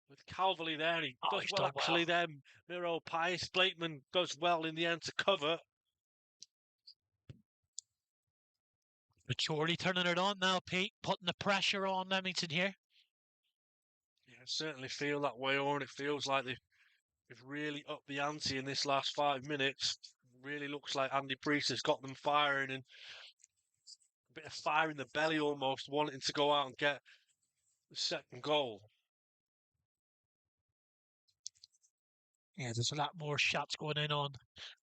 With Calverley there, and he does well actually there. Miro Pice, Blakeman does well in the end to cover. But Chorley turning it on now, Pete, putting the pressure on Leamington here. Yeah, I certainly feel that way, Oran. It feels like they've really upped the ante in this last 5 minutes. Really looks like Andy Priest has got them firing and a bit of fire in the belly almost, wanting to go out and get the second goal. Yeah, there's a lot more shots going in on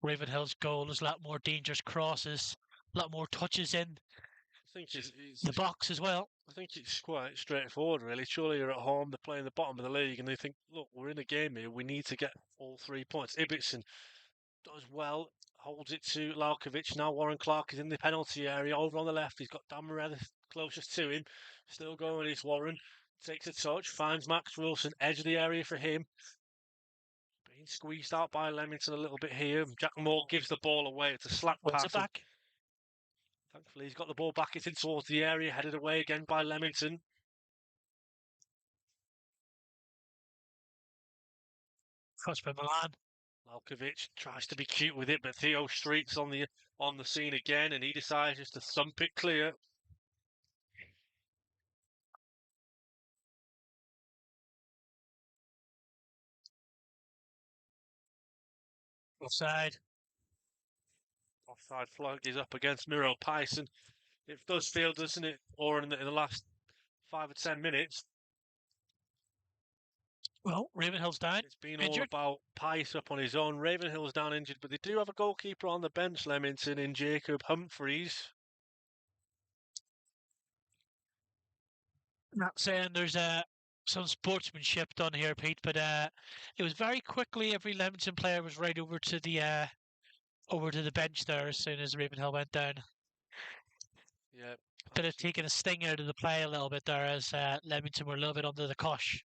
Ravenhill's goal. There's a lot more dangerous crosses, a lot more touches in I think it's the box as well. I think it's quite straightforward, really. Surely you're at home, they're playing the bottom of the league, and they think, look, we're in a game here, we need to get all 3 points. Ibbotson does well, holds it to Lalkovic. Now Warren Clark is in the penalty area, over on the left. He's got Dan Morella closest to him. Still going is Warren. Takes a touch, finds Max Wilson, edge of the area for him. Being squeezed out by Leamington a little bit here. Jack Moore gives the ball away. It's a slack pass. It back. Thankfully, he's got the ball back. It's in towards the area, headed away again by Leamington. Cross by Milan. Lalkovic tries to be cute with it, but Theo Street's on the scene again, and he decides just to thump it clear. Offside. Offside flag is up against Miro Pice, and it does feel, doesn't it, or in the last 5 or 10 minutes, Well, Ravenhill's down. it's been Injured. all about Pice up on his own. Ravenhill's down injured, but they do have a goalkeeper on the bench, Leamington, in Jacob Humphreys. Not saying there's some sportsmanship done here, Pete, but it was very quickly every Leamington player was right over to the bench there as soon as Ravenhill went down. Yeah. Bit of taking a sting out of the play a little bit there as Leamington were a little bit under the cosh.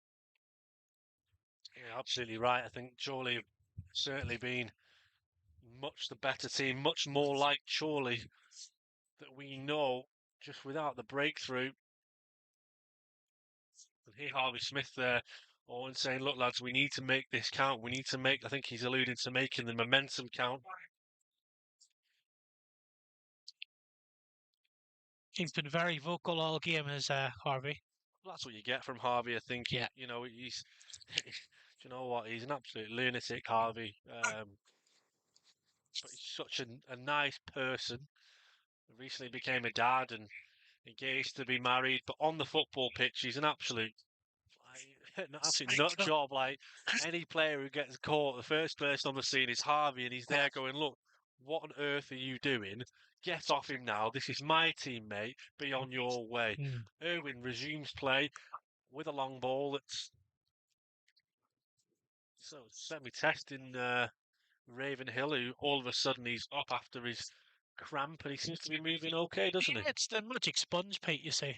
Yeah, absolutely right. I think Chorley have certainly been much the better team, much more like Chorley that we know, just without the breakthrough. And here Harvey Smith there, Owen saying, look lads, we need to make this count. We need to make, I think he's alluding to making the momentum count. He's been very vocal all game, as Harvey. That's what you get from Harvey, I think. Yeah. You know, he's, do you know what, he's an absolute lunatic, Harvey. But he's such a nice person. Recently became a dad and engaged to be married, but on the football pitch, he's an absolute nut job. Like any player who gets caught, the first person on the scene is Harvey, and he's there going, look, what on earth are you doing? Get off him now. This is my teammate. Be on your way. Irwin resumes play with a long ball that's so semi-testing Ravenhill, who all of a sudden he's up after his cramp and he seems to be moving okay, doesn't he? It's the magic sponge, Pete, you see.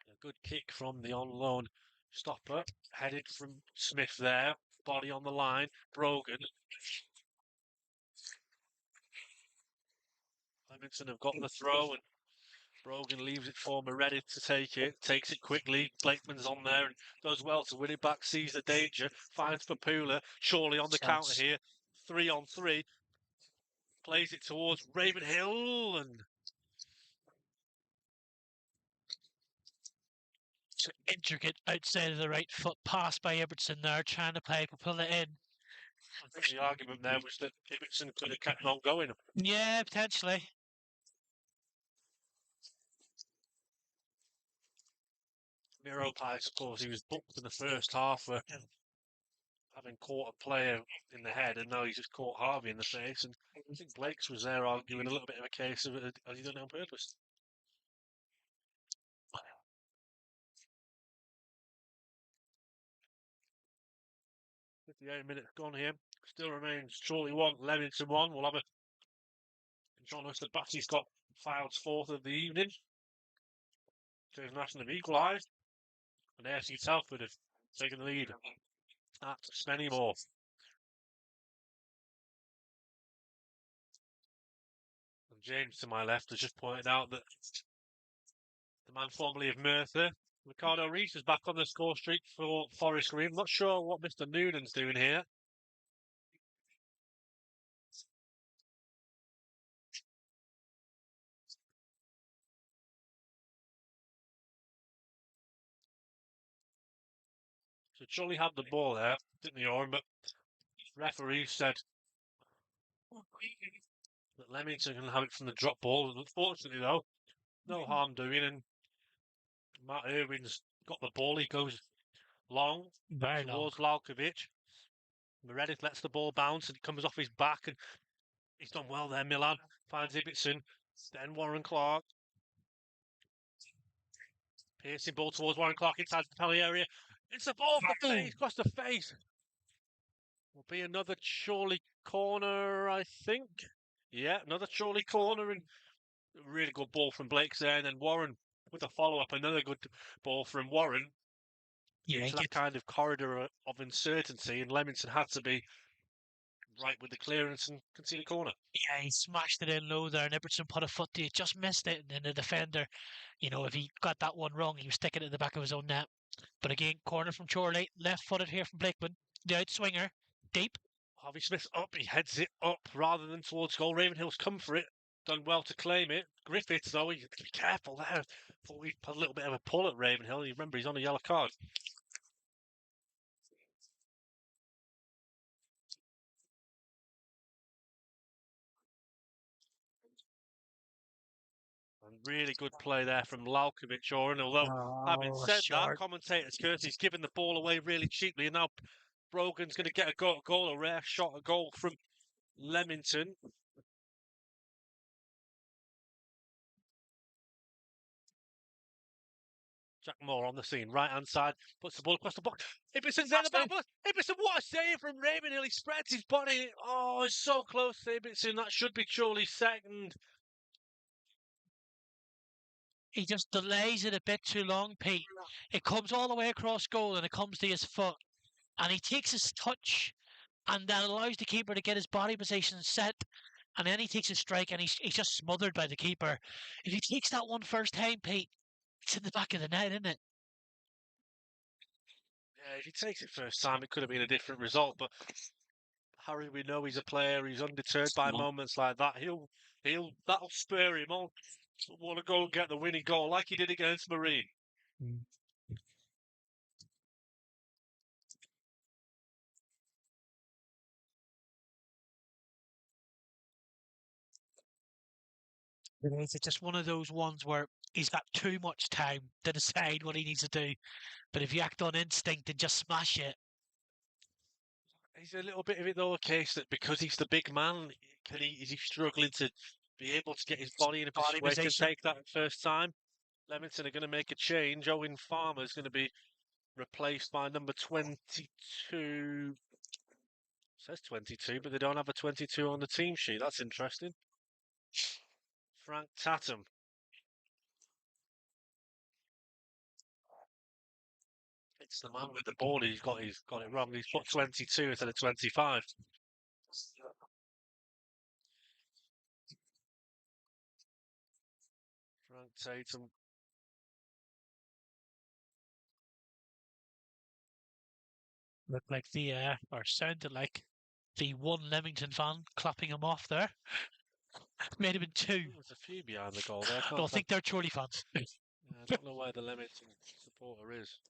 A good kick from the on loan stopper, headed from Smith there, body on the line, Brogan. Leamington have got the throw and Brogan leaves it for Meredith to take it, takes it quickly. Blakeman's on there and does well to win it back, sees the danger, finds Papula, Chorley on the counter here, 3-on-3, plays it towards Ravenhill and Intricate outside of the right foot pass by Ibbotson there, trying to play Papilla in. I think the argument there was that Ibbotson could have kept on going. Yeah, potentially. Miro Pice, of course, he was booked in the first half for having caught a player in the head, and now he's just caught Harvey in the face. And I think Blake's was there arguing a little bit of a case of it. Has he done it on purpose? 58 minutes gone here. Still remains Chorley 1, Leamington 1. We'll have a John Husted Batty's got Fylde's fourth of the evening. James National have equalised. And AFC Telford have taken the lead at Spennymoor. And James to my left has just pointed out that the man formerly of Merthyr, Ricardo Rees, is back on the score streak for Forest Green. Not sure what Mr. Noonan's doing here. So Chorley had the ball there, didn't he, Oran? But referee said that Leamington can have it from the drop ball. Unfortunately, though, no harm doing, and Matt Irwin's got the ball. He goes long towards Lalkovic. Meredith lets the ball bounce and it comes off his back, and he's done well there. Milan finds Ibbotson, then Warren Clark. Piercing ball towards Warren Clark inside the penalty area. It's a ball for the face, across the face. Will be another Chorley corner, I think. Yeah, another Chorley corner, and a really good ball from Blake's there. And then Warren with a follow-up, another good ball from Warren. Yeah, into that kind of corridor of uncertainty, and Leamington had to be right with the clearance and concede a corner. Yeah, he smashed it in low there, and Ibbotson put a foot to it, just missed it, and then the defender, you know, if he got that one wrong, he was sticking it in the back of his own net. But again, corner from Chorley, left-footed here from Blakeman, the outswinger, deep. Harvey Smith's up, he heads it up rather than towards goal. Ravenhill's come for it, done well to claim it. Griffiths, though, he be careful there. Thought we'd put a little bit of a pull at Ravenhill. You remember, he's on a yellow card. Really good play there from Lalkovic, Oran. Although, having said that, commentator's curse, he's given the ball away really cheaply, and now Brogan's going to get a goal, a rare shot, a goal from Leamington. Jack Moore on the scene, right-hand side, puts the ball across the box. Ibbison's there, the back post. Ibbison, what a save from Ravenhill. He spreads his body. Oh, it's so close to Ibbison. That should be Chorley's second. He just delays it a bit too long, Pete. It comes all the way across goal and it comes to his foot. And he takes his touch and that allows the keeper to get his body position set. And then he takes a strike and he's just smothered by the keeper. If he takes that one first time, Pete, it's in the back of the net, isn't it? Yeah, if he takes it first time, it could have been a different result. But Harry, we know he's a player. He's undeterred by moments like that. That'll spur him on to want to go and get the winning goal, like he did against Marine. It's just one of those ones where he's got too much time to decide what he needs to do. But if you act on instinct and just smash it. He's a little bit of it, though, a case that because he's the big man, is he struggling to be able to get his body in a position where he can take that first time? Leamington are going to make a change. Owen Farmer's going to be replaced by number 22. It says 22, but they don't have a 22 on the team sheet. That's interesting. Frank Tatum. It's the man with the ball. He's got it wrong. He's put 22 instead of 25. Frank Tatum. Looked like or sounded like the one Leamington fan clapping him off there. May have been two. There's a few behind the goal there. I think they're Chorley fans. I don't know where the Leamington supporter is.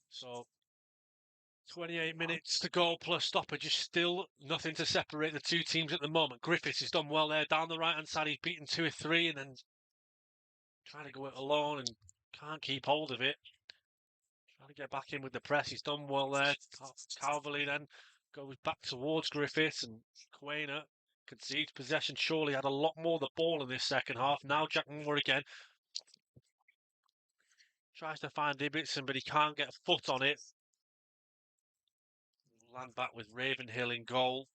So, 28 minutes to go plus stoppage. Still nothing to separate the two teams at the moment. Griffiths has done well there down the right-hand side. He's beaten 2 or 3 and then trying to go it alone and can't keep hold of it. Trying to get back in with the press. He's done well there. Calverley then goes back towards Griffiths and Quainer concedes possession. Chorley had a lot more of the ball in this second half. Now Jack Moore again. Tries to find Ibbotson, but he can't get a foot on it. Land back with Ravenhill in goal.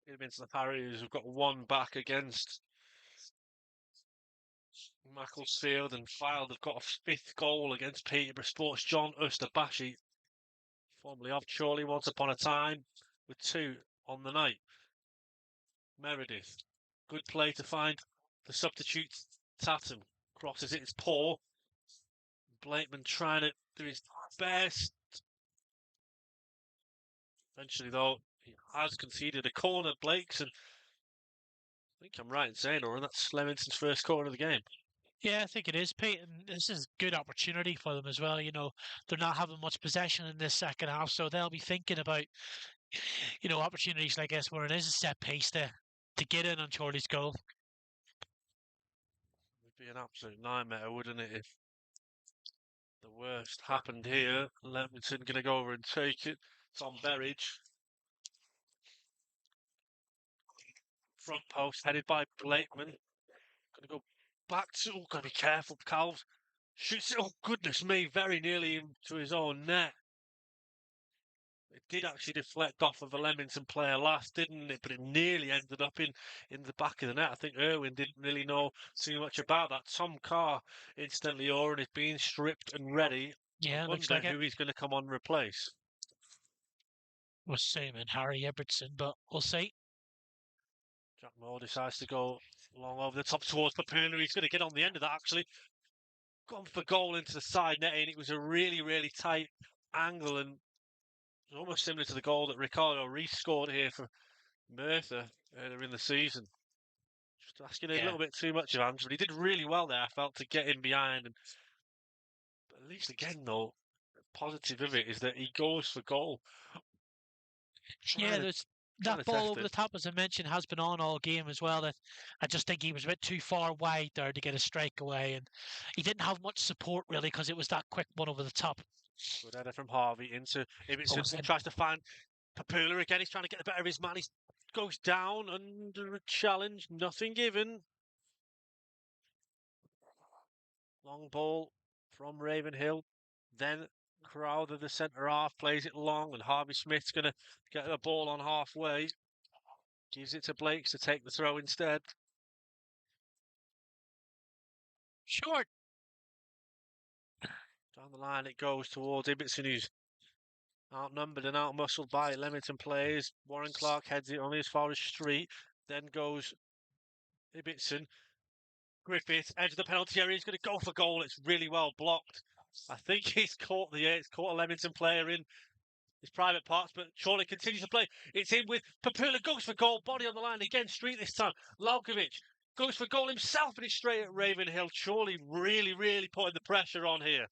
Leamington the Harriers have got 1 back against Macclesfield, and Fylde have got a 5th goal against Peterborough Sports. John Usterbashi, formerly of Chorley once upon a time, with 2 on the night. Meredith, good play to find the substitute Tatum. Crosses it, it's poor. Blakeman trying to do his best. Eventually, though, he has conceded a corner, Blake's, and I think I'm right in saying, Oran, that's Leamington's first corner of the game. Yeah, I think it is, Pete, and this is a good opportunity for them as well. You know, they're not having much possession in this second half, so they'll be thinking about, opportunities like this where it is a set piece to get in on Chorley's goal. It would be an absolute nightmare, wouldn't it, if the worst happened here. Leamington going to go over and take it. Tom Berridge. Front post headed by Blakeman. Going to go back to... Oh, got to be careful, Calves. Shoots it. Oh, goodness me. Very nearly into his own net. It did actually deflect off of a Leamington player last, didn't it? But it nearly ended up in the back of the net. I think Irwin didn't really know too much about that. Tom Carr, instantly, Oran is being stripped and ready. Yeah, I looks wonder like who he's going to come on and replace. We're assuming Harry Ibbotson, but we'll see. Jack Moore decides to go long over the top towards Papuna. He's going to get on the end of that, actually. Gone for goal into the side netting. It was a really, really tight angle, and it was almost similar to the goal that Ricardo Reese scored here for Merthyr earlier in the season. Just asking a little bit too much of Ange, but he did really well there, I felt, to get in behind. And but at least again, though, the positive of it is that he goes for goal. Yeah, there's that ball over it. the top, as I mentioned, has been on all game as well. That I just think he was a bit too far wide there to get a strike away, and he didn't have much support really because it was that quick one over the top. Good header from Harvey into Ibbotson. Tries to find Papula again. He's trying to get the better of his man. He goes down under a challenge. Nothing given. Long ball from Ravenhill. Then Crowther, the centre half, plays it long, and Harvey Smith's going to get the ball on halfway. Gives it to Blakes to take the throw instead. Short. Down the line it goes towards Ibbotson, who's outnumbered and outmuscled by Leamington players. Warren Clark heads it only as far as Street. Then goes Ibbotson. Griffith, edge of the penalty area, he's going to go for goal. It's really well blocked. I think he's caught a Leamington player in his private parts, but Chorley continues to play. It's in with Papula, goes for goal, body on the line again, Street this time. Lalkovic goes for goal himself, and it's straight at Ravenhill. Chorley really putting the pressure on here.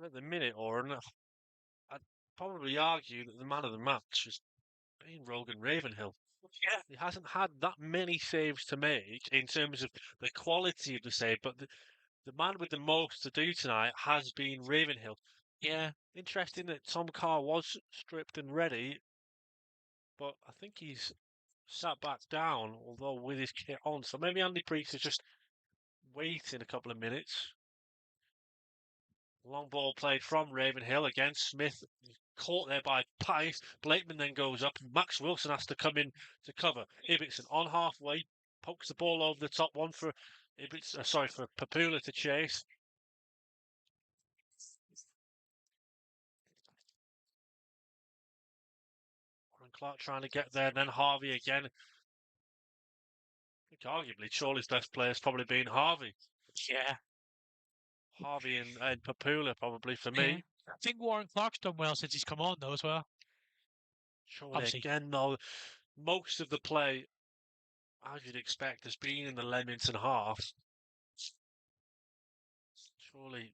At the minute, Oran, I'd probably argue that the man of the match has been Rogan Ravenhill. Yeah. He hasn't had that many saves to make in terms of the quality of the save, but the man with the most to do tonight has been Ravenhill. Yeah. Interesting that Tom Carr was stripped and ready, but I think he's sat back down, although with his kit on. So maybe Andy Priest is just waiting a couple of minutes. Long ball played from Ravenhill again. Smith caught there by Pice. Blakeman then goes up. Max Wilson has to come in to cover. Ibbotson on halfway, pokes the ball over the top. One for for Papula to chase. Warren Clark trying to get there. Then Harvey again. I think arguably Chorley's best player has probably been Harvey. Yeah. Harvey and Papula probably for me. I think Warren Clark's done well since he's come on though as well. Chorley Obviously. again though, most of the play, as you'd expect, has been in the Leamington half. Chorley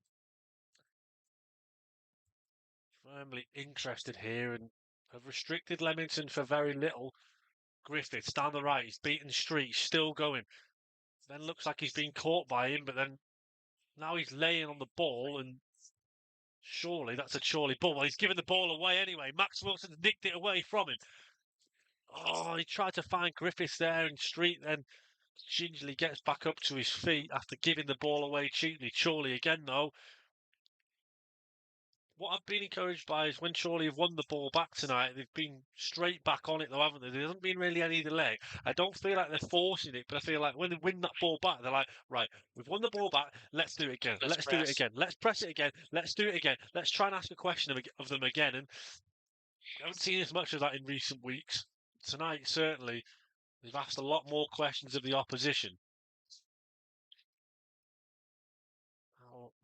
firmly interested here and have restricted Leamington for very little. Griffiths down the right, he's beaten Street, still going. Then looks like he's been caught by him, but then now he's laying on the ball, and surely that's a Chorley ball. Well, he's given the ball away anyway. Max Wilson's nicked it away from him. Oh, he tried to find Griffiths there, and Street then gingerly gets back up to his feet after giving the ball away cheaply. Chorley again, though. What I've been encouraged by is when Chorley have won the ball back tonight, they've been straight back on it, though, haven't they? There hasn't been really any delay. I don't feel like they're forcing it, but I feel like when they win that ball back, they're like, right, we've won the ball back, let's do it again. Let's do it again. Let's press it again. Let's do it again. Let's try and ask a question of them again. And I haven't seen as much of that in recent weeks. Tonight, certainly, they've asked a lot more questions of the opposition.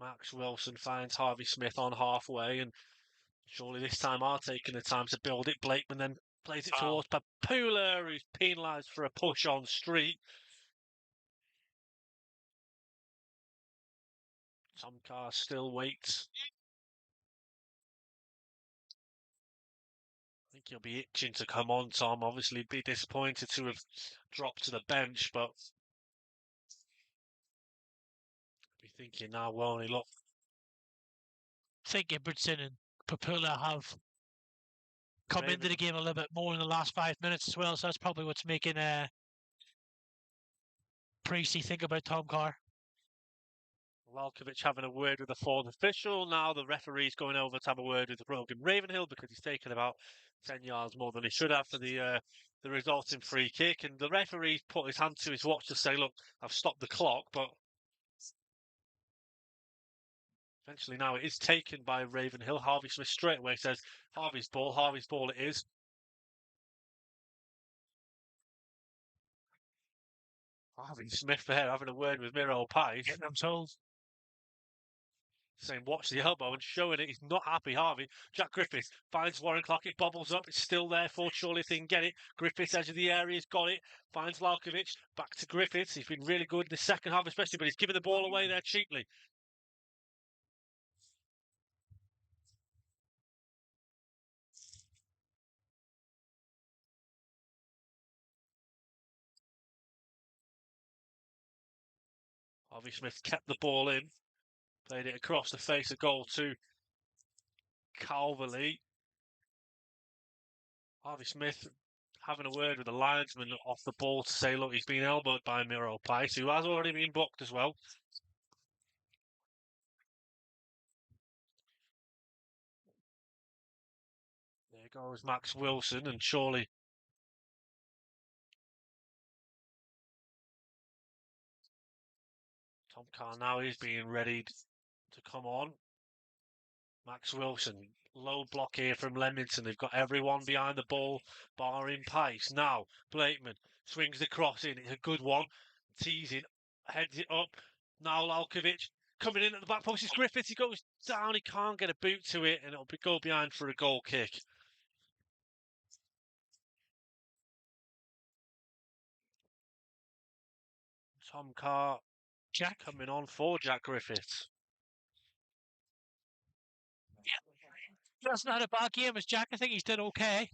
Max Wilson finds Harvey Smith on halfway, and surely this time are taking the time to build it. Blakeman then plays it towards Papula, who's penalised for a push on Street. Tom Carr still waits. I think he'll be itching to come on, Tom. Obviously, be disappointed to have dropped to the bench, but be thinking now, well, only look. I think Ibbotson and Papula have come into the game a little bit more in the last 5 minutes as well, so that's probably what's making Priesty think about Tom Carr. Lalkovic having a word with the fourth official. Now the referee's going over to have a word with Rogan Ravenhill because he's taken about 10 yards more than he should have for the resulting free kick. And the referee's put his hand to his watch to say, look, I've stopped the clock, but Eventually now it is taken by Ravenhill. Harvey Smith straight away says, Harvey's ball it is. Harvey Smith there having a word with Miro Pies. Getting them told. Saying, watch the elbow and showing it. He's not happy, Harvey. Jack Griffiths finds Warren Clark. It bobbles up. It's still there for Chorley if they can get it. Griffiths, edge of the area, has got it. Finds Larkovic. Back to Griffiths. He's been really good in the second half, especially, but he's giving the ball away there cheaply. Harvey Smith kept the ball in. Played it across the face of goal to Calverley. Harvey Smith having a word with the linesman off the ball to say, look, he's been elbowed by Miro Pies, who has already been booked as well. There goes Max Wilson, and surely Tom Carr now is being readied to come on. Max Wilson, low block here from Leamington. They've got everyone behind the ball, barring Pice. Now, Blakeman swings the cross in. It's a good one. Teasing, heads it up. Now Lalkovic coming in at the back post. It's Griffiths. He goes down. He can't get a boot to it, and it'll go behind for a goal kick. Tom Carr coming on for Jack Griffiths. Yeah. That's not a bad game as Jack. I think he's done okay.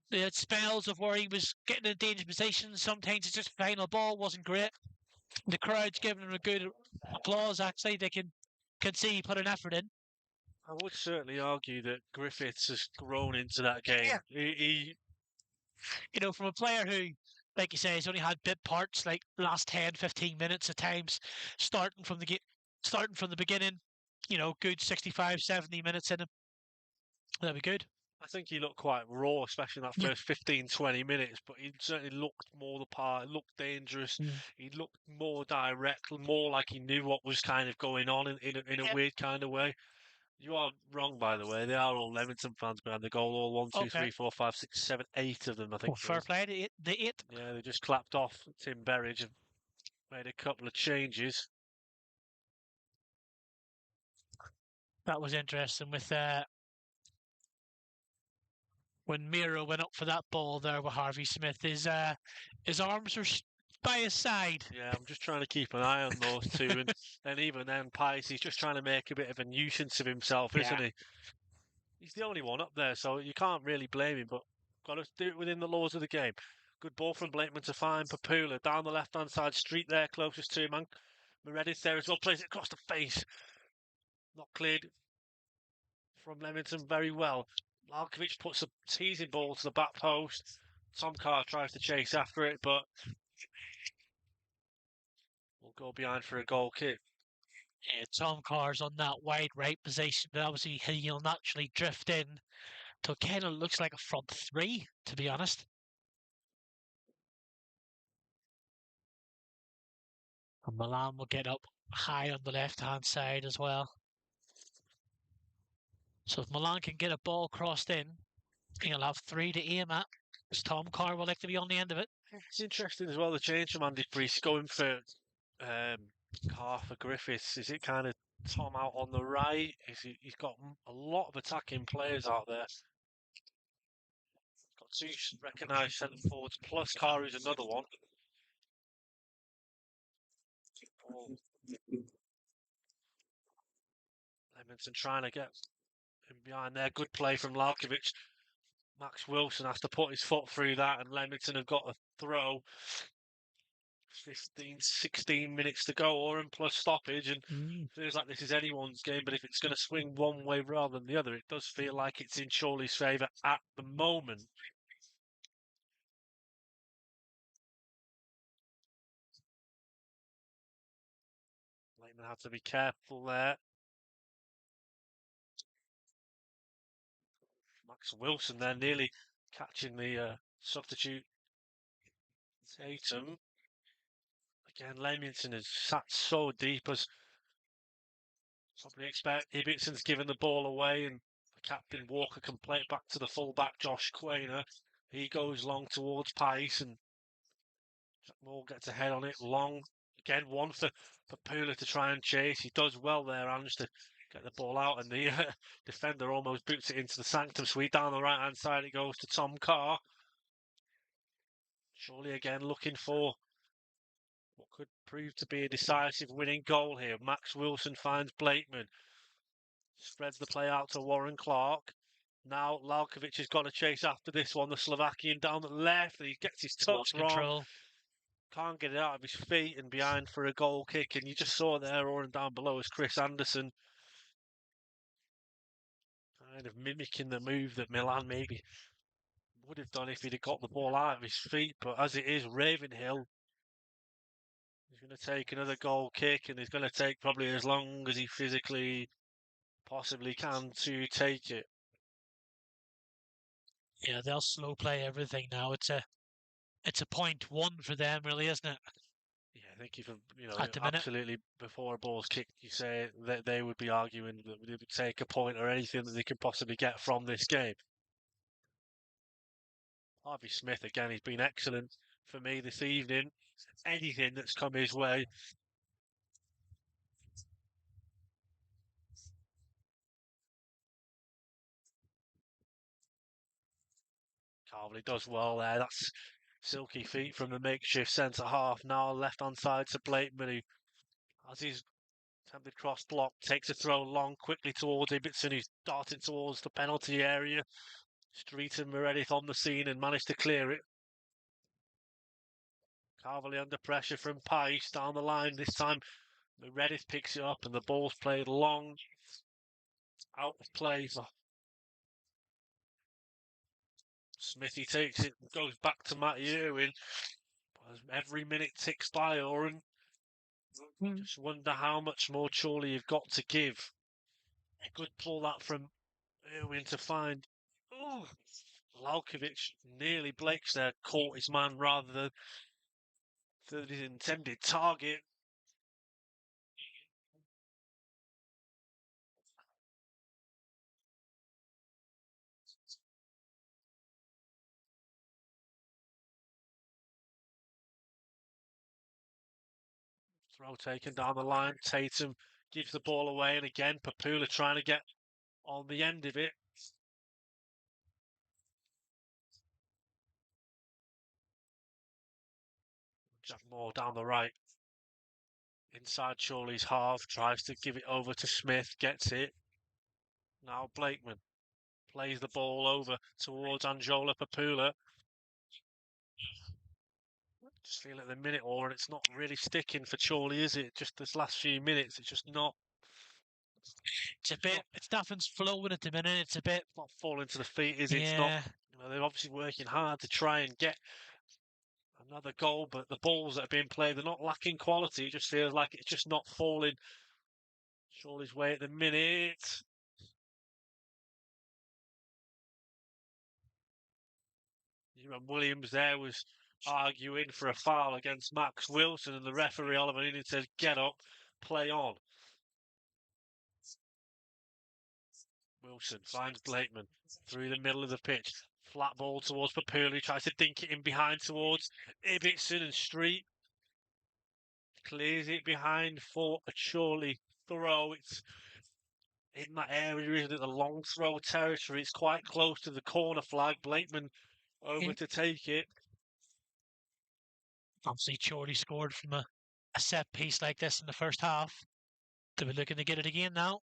They had spells of where he was getting in dangerous positions. Sometimes it's just final ball wasn't great. The crowd's giving him a good applause, actually. They can see he put an effort in. I would certainly argue that Griffiths has grown into that game. Yeah. He from a player who, like you say, has only had bit parts like last 10, 15 minutes at times, starting from the beginning, good 65, 70 minutes in him. That'd be good. I think he looked quite raw, especially in that first 15, 20 minutes, but he certainly looked more the part, looked dangerous. He looked more direct, more like he knew what was kind of going on in a weird kind of way. You are wrong, by the way. They are all Leamington fans behind the goal. All 1, 2, 3, 4, 5, 6, 7, 8 of them, I think. Fair play, the 8. Yeah, they just clapped off Tim Berridge and made a couple of changes. That was interesting with when Miro went up for that ball there with Harvey Smith. His arms were by his side. Yeah, I'm just trying to keep an eye on those two. and even then, Pice, he's just trying to make a bit of a nuisance of himself, isn't he? He's the only one up there, so you can't really blame him, but got to do it within the laws of the game. Good ball from Blakeman to find Papula down the left-hand side street there, closest to him. And Meredith there as well, plays it across the face. Not cleared from Leamington very well. Lalkovic puts a teasing ball to the back post. Tom Carr tries to chase after it, but will go behind for a goal kick. Yeah, Tom Carr's on that wide right position, but obviously he'll naturally drift in. So it kind of looks like a front three, to be honest. And Milan will get up high on the left-hand side as well. So if Milan can get a ball crossed in, he'll have 3 to aim at. Because Tom Carr will like to be on the end of it. It's interesting as well, the change from Andy Priest going for Carr for Griffiths. Is it kind of Tom out on the right? He's got a lot of attacking players out there. He's got 2 recognised centre forwards, plus Carr is another one. Leamington trying to get him behind there. Good play from Lalkovic. Max Wilson has to put his foot through that, and Leamington have got a throw. 15, 16 minutes to go, Oran plus stoppage, and feels like this is anyone's game, but if it's going to swing one way rather than the other, it does feel like it's in Chorley's favour at the moment. Blakeman had to be careful there. Max Wilson there nearly catching the substitute Tatum. Again, Leamington has sat so deep as Probably expect Ibitson's given the ball away and the captain Walker can play it back to the fullback Josh Quainer. He goes long towards Pice and Jack Moore gets ahead on it. Long again, one for Pula to try and chase. He does well there, Ange, to get the ball out, and the defender almost boots it into the sanctum suite. Down the right hand side, it goes to Tom Carr. Chorley again looking for what could prove to be a decisive winning goal here. Max Wilson finds Blakeman. Spreads the play out to Warren Clark. Now Lalkovic has got to chase after this one. The Slovakian down the left. He gets his touch wrong. Control. Can't get it out of his feet and behind for a goal kick. And you just saw there, Oran down below, is Chris Anderson kind of mimicking the move that Milan maybe would have done if he'd have got the ball out of his feet. But as it is, Ravenhill is going to take another goal kick, and he's going to take probably as long as he physically possibly can to take it. Yeah, they'll slow play everything now. It's a 0.1 for them, really, isn't it? Yeah, I think if At the minute. absolutely before a ball's kicked, you say that they would be arguing that they would take a point or anything that they could possibly get from this game. Harvey Smith again, he's been excellent for me this evening. Anything that's come his way. Carvely does well there. That's silky feet from the makeshift centre half. Now left hand side to Blakeman, who has his attempted cross block, takes a throw long quickly towards Ibitson, who's darting towards the penalty area. Street and Meredith on the scene and managed to clear it. Carvely under pressure from Pice down the line. This time Meredith picks it up and the ball's played long. Out of play for Smithy, takes it, goes back to Matt Irwin. As every minute ticks by, Oran. Just wonder how much more Chorley you've got to give. A good pull that from Irwin to find. Oh, Lalkovic nearly Blake's there, caught his man rather than his intended target. Throw taken down the line. Tatum gives the ball away, and again Papula trying to get on the end of it. Jack Moore down the right. Inside Chorley's half, tries to give it over to Smith, gets it. Now Blakeman plays the ball over towards Anjola Papula. Just feel at the minute, Oran, it's not really sticking for Chorley, is it? Just this last few minutes, it's just not. It's a bit. It's nothing's flowing at the minute. It's a bit. Not falling to the feet, is it? It's not. They're obviously working hard to try and get another goal, but the balls that are being played, they're not lacking quality. It just feels like it's just not falling Chorley's way at the minute. Oran Williams there was arguing for a foul against Max Wilson, and the referee Oliver Newton says, "Get up, play on." Wilson finds Blakeman through the middle of the pitch. Flat ball towards Papula, who tries to dink it in behind towards Ibitson, and Street clears it behind for a Chorley throw. It's in that area, isn't it? The long throw territory. It's quite close to the corner flag. Blakeman over to take it. Obviously, Chorley scored from a set piece like this in the first half. They'll be looking to get it again now.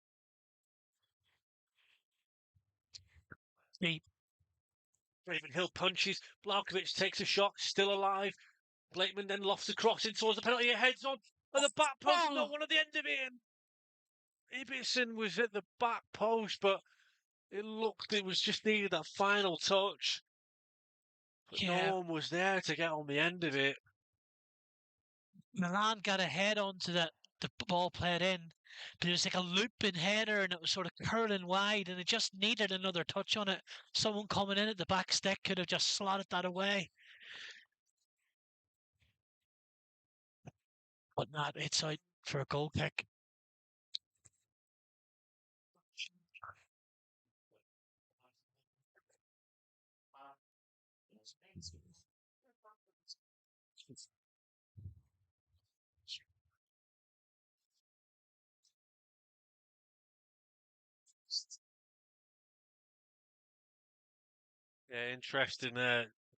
Ravenhill punches. Lalkovic takes a shot, still alive. Blakeman then lofts across in towards the penalty, heads on at the back post, not one at the end of it. Ibitson was at the back post, but it was just needed that final touch. But no one was there to get on the end of it. Milan got a head onto the ball played in, but it was like a looping header and it was sort of curling wide and it just needed another touch on it. Someone coming in at the back stick could have just slotted that away. But not, it's out for a goal kick. Yeah, interesting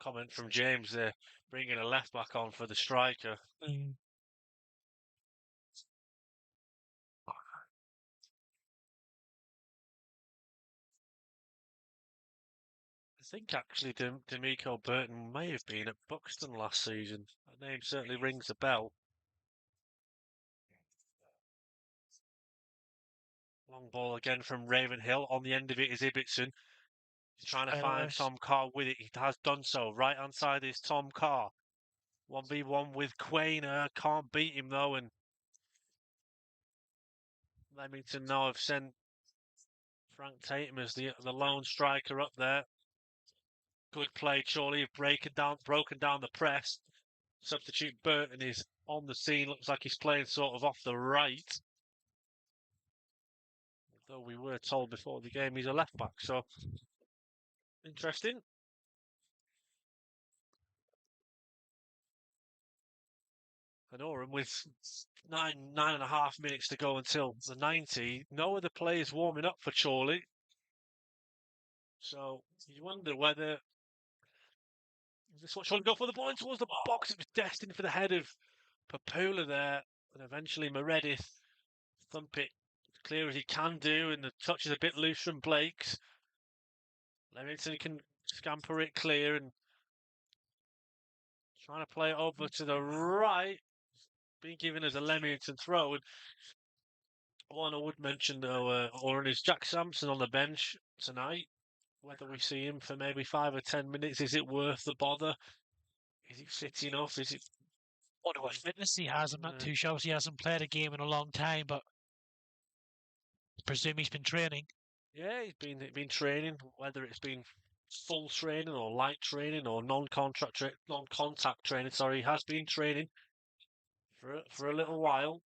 comment from James there, bringing a left back on for the striker. Mm. I think actually D'Amico Burton may have been at Buxton last season. That name certainly rings a bell. Long ball again from Ravenhill. On the end of it is Ibbotson. He's trying to find Tom Carr with it. He has done so. Right hand side is Tom Carr. 1v1 with Quainer. Can't beat him though. And Leamington now have sent Frank Tatum as the lone striker up there. Good play, Chorley have broken down the press. Substitute Burton is on the scene. Looks like he's playing sort of off the right. Though we were told before the game he's a left back, so interesting. And Oran with nine and a half minutes to go until the 90. No other players warming up for Chorley. So you wonder whether this what Chorley go for the ball in towards the box. It was destined for the head of Papula there, and eventually Meredith thump it as clear as he can do, and the touch is a bit loose from Blake's. Leamington can scamper it clear and trying to play it over to the right. Being given as a Leamington throw. And one I would mention though, Oran, is Jack Sampson on the bench tonight. Whether we see him for maybe 5 or 10 minutes, is it worth the bother? Is it fit enough? Is it? I wonder what fitness he has. I'm not too sure. He hasn't played a game in a long time, but I presume he's been training. Yeah, he's been training. Whether it's been full training or light training or non-contact training. Sorry, he has been training for a little while.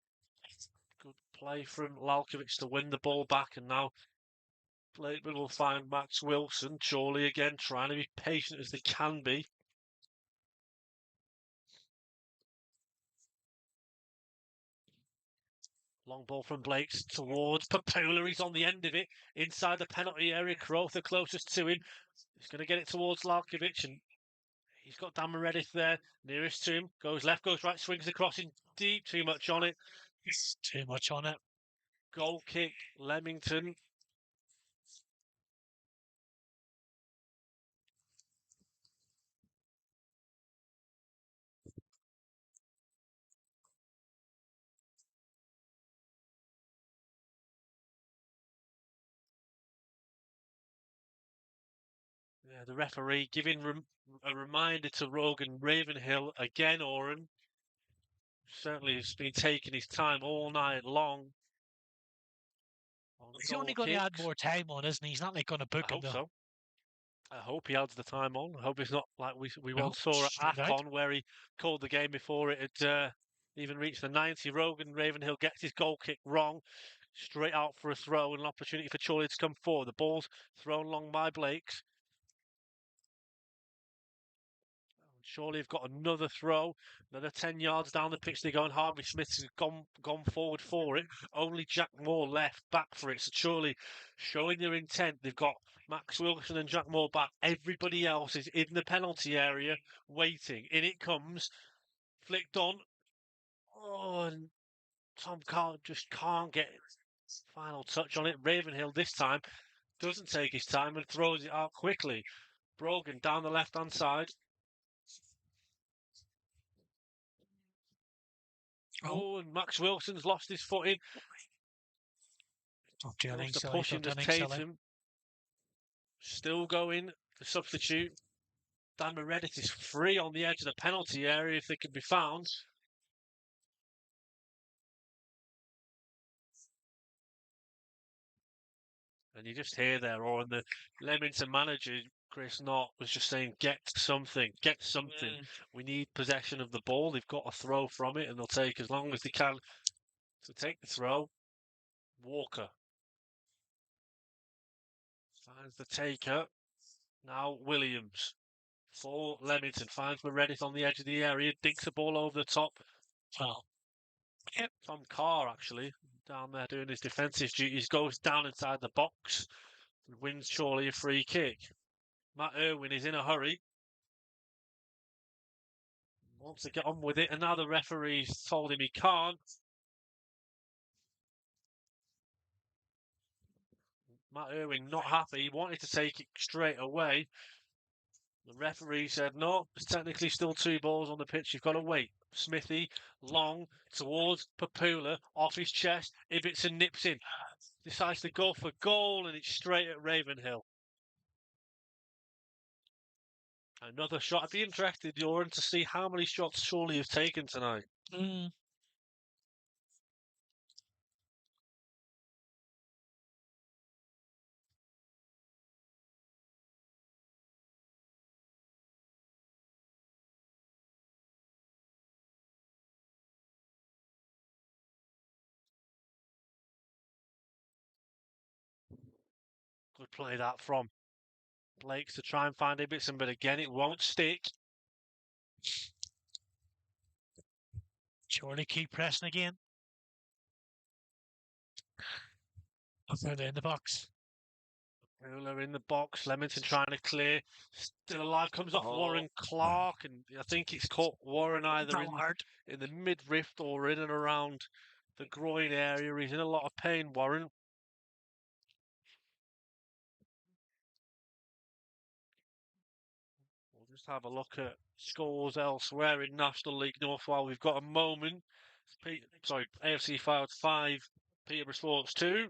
Good play from Lalkovic to win the ball back, and now Blakeman will find Max Wilson. Chorley again trying to be patient as they can be. Long ball from Blakes towards Papula. He's on the end of it. Inside the penalty area. Crowther closest to him. He's going to get it towards Lalkovic, and he's got Dan Meredith there, nearest to him. Goes left, goes right, swings across in deep. Too much on it. It's too much on it. Goal kick, Leamington. Yeah, the referee giving a reminder to Rogan Ravenhill again, Oran. Certainly has been taking his time all night long. He's only going to add more time on, isn't he? He's not like going to book him, though. So. I hope he adds the time on. I hope it's not like we once saw at AFCON where he called the game before it had even reached the 90. Rogan Ravenhill gets his goal kick wrong. Straight out for a throw and an opportunity for Chorley to come forward. The ball's thrown long by Blakes. Chorley have got another throw, another 10 yards down the pitch. They're going. Harvey Smith's gone forward for it. Only Jack Moore left back for it. So Chorley showing their intent. They've got Max Wilson and Jack Moore back. Everybody else is in the penalty area waiting. In it comes. Flicked on. Oh, and Tom Carr just can't get final touch on it. Ravenhill this time doesn't take his time and throws it out quickly. Brogan down the left-hand side. Oh, and Max Wilson's lost his footing. Goes to push him, Tatum. Still going, the substitute. Dan Meredith is free on the edge of the penalty area if they can be found. And you just hear there, or the Leamington manager, Chris Knott, was just saying, get something. We need possession of the ball. They've got a throw from it, and they'll take as long as they can to take the throw. Walker finds the taker. Now Williams for Leamington. Finds Meredith on the edge of the area, dinks the ball over the top. Well, Tom Carr, actually, down there doing his defensive duties, goes down inside the box and wins Chorley a free kick. Matt Irwin is in a hurry. Wants to get on with it, and now the referee's told him he can't. Matt Irwin not happy. He wanted to take it straight away. The referee said, no, there's technically still 2 balls on the pitch. You've got to wait. Smithy, long, towards Papula, off his chest. Ibbotson nips in. Decides to go for goal, and it's straight at Ravenhill. Another shot. I'd be interested, Oran, to see how many shots Chorley have taken tonight. Good play that from Blakes to try and find Ibbotson, but again, it won't stick. Chorley keep pressing again. They're in the box. Mueller in the box. Leamington trying to clear. Still alive. Comes off Warren Clark, and I think it's caught Warren either in the midriff or in and around the groin area. He's in a lot of pain, Warren. We'll just have a look at scores elsewhere in National League North while we've got a moment. AFC Files 5, Peterborough Sports 2.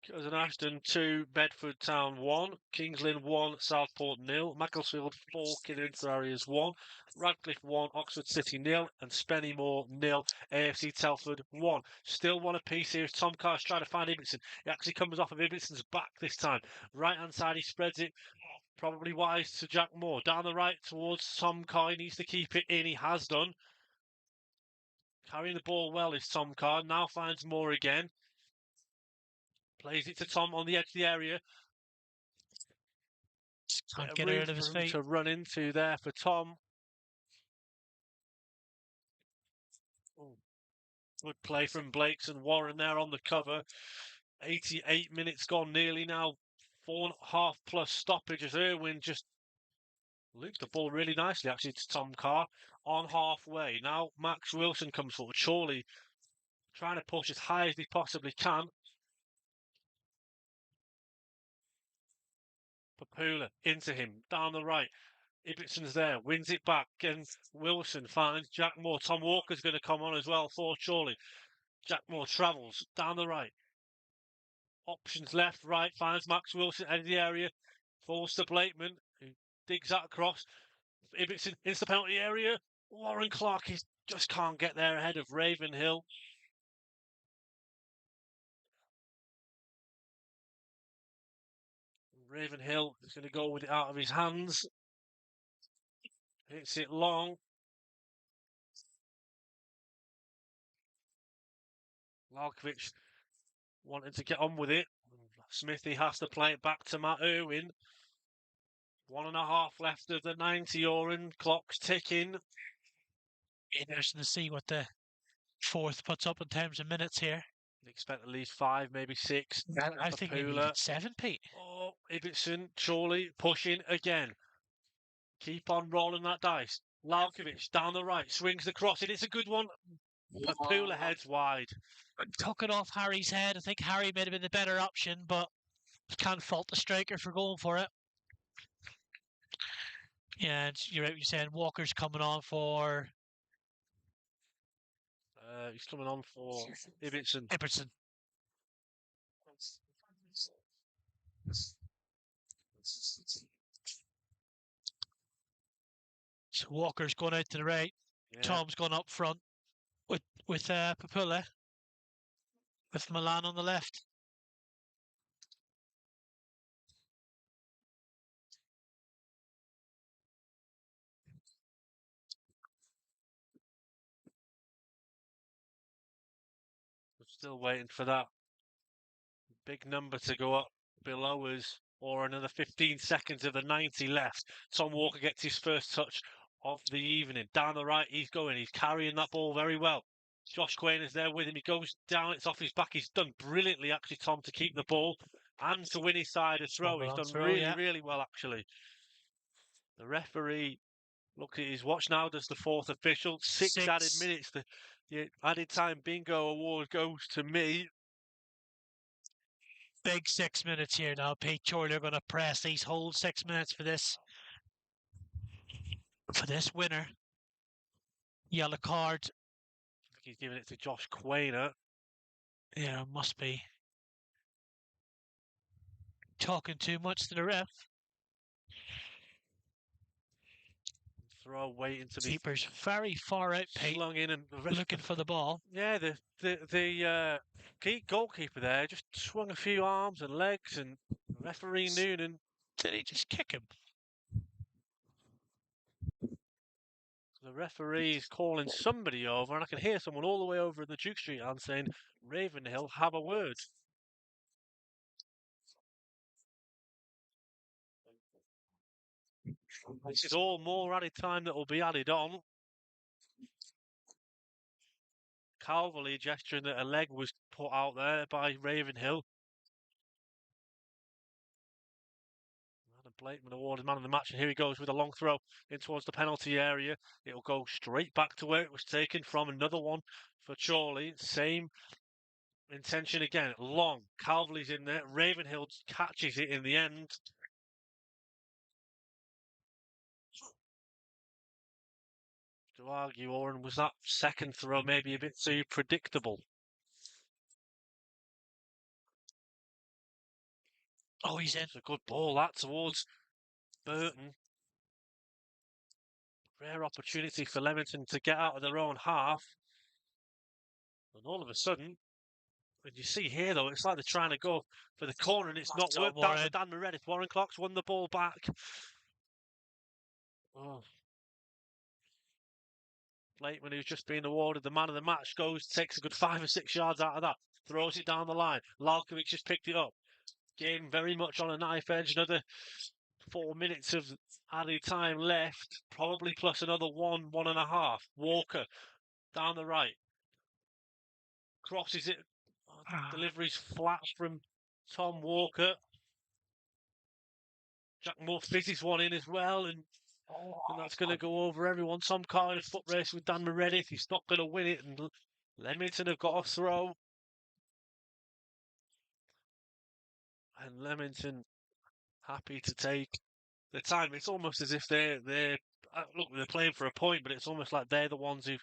Curzon Ashton 2, Bedford Town 1, Kings Lynn 1, Southport 0, Macclesfield 4, Kidderminster Harriers 1, Radcliffe 1, Oxford City 0, and Spennymoor 0, AFC Telford 1. Still one apiece here as Tom Carr's trying to find Ibbotson. He actually comes off of Ibbotson's back this time. Right hand side, he spreads it. Probably wise to Jack Moore. Down the right towards Tom Carr. He needs to keep it in. He has done. Carrying the ball well is Tom Carr. Now finds Moore again. Plays it to Tom on the edge of the area. Can't get out of his feet. To run into there for Tom. Good play from Blakes and Warren there on the cover. 88 minutes gone nearly now. 4.5 plus stoppage as Irwin just looped the ball really nicely actually to Tom Carr on halfway. Now Max Wilson comes forward. Chorley trying to push as high as he possibly can. Papula into him, down the right. Ibbotson's there, wins it back, and Wilson finds Jack Moore. Tom Walker's going to come on as well for Chorley. Jack Moore travels down the right. Options left, right, finds Max Wilson out of the area. Falls to Blakeman, who digs that across. Ibbotson into the penalty area. Warren Clark just can't get there ahead of Ravenhill. Ravenhill is going to go with it out of his hands. Hits it long. Larkovic wanting to get on with it. Smithy has to play it back to Matt Irwin. 1.5 left of the 90. Oran. Clock's ticking. Interesting to see what the fourth puts up in terms of minutes here. I'd expect at least 5, maybe 6. I think maybe even 7, Pete. Oh, Ibbotson, Chorley pushing again. Keep on rolling that dice. Larkovic down the right, swings the cross, and it's a good one. Papula heads wide. Took it off Harry's head. I think Harry may have been the better option, but can't fault the striker for going for it. Yeah, you're right. You're saying Walker's coming on for. He's coming on for Ibbotson. So Walker's going out to the right. Yeah. Tom's gone up front with Papula. With Milan on the left. We're still waiting for that big number to go up below us. or another 15 seconds of the 90 left. Tom Walker gets his first touch of the evening. Down the right, he's going. He's carrying that ball very well. Josh Quain is there with him. He goes down. It's off his back. He's done brilliantly, actually, Tom, to keep the ball and to win his side a throw. He's done really well, actually. The referee looks at his watch now. Does the fourth official. Six added minutes. The added time bingo award goes to me. Big 6 minutes here now. Pete Chorley are going to press these whole 6 minutes for this winner. Yellow card. I think he's giving it to Josh Quainer. Yeah, must be talking too much to the ref. Throw waiting to be. Keeper's very far out, Pete. Slung in and looking for the ball. Yeah, the goalkeeper there just swung a few arms and legs, and referee Noonan. Did he just kick him? The referee is calling somebody over, and I can hear someone all the way over in the Duke Street end saying, Ravenhill, have a word. This is all more added time that will be added on. Calverley gesturing that a leg was put out there by Ravenhill. Adam Blakeman awarded man of the match, and here he goes with a long throw in towards the penalty area. It'll go straight back to where it was taken from. Another one for Chorley. Same intention again. Long. Calverley's in there. Ravenhill catches it in the end. To argue, Oran, was that second throw maybe a bit too predictable? Oh, he's in. It's a good ball, that, towards Burton. Rare opportunity for Leamington to get out of their own half. And all of a sudden, when you see here, though, it's like they're trying to go for the corner and it's not worked out for Dan Meredith. Warren Clark's won the ball back. Oh. Blakeman, who's just been awarded the man of the match, takes a good 5 or 6 yards out of that, throws it down the line. Lalkovic just picked it up. Game very much on a knife edge. Another 4 minutes of added time left, probably plus another 1.5. Walker down the right. Crosses it. Delivery's flat from Tom Walker. Jack Moore fizzes one in as well, and that's going to go over everyone. Tom Carr in a foot race with Dan Meredith. He's not going to win it, and Leamington have got a throw. And Leamington happy to take the time. It's almost as if they're playing for a point, but it's almost like they're the ones who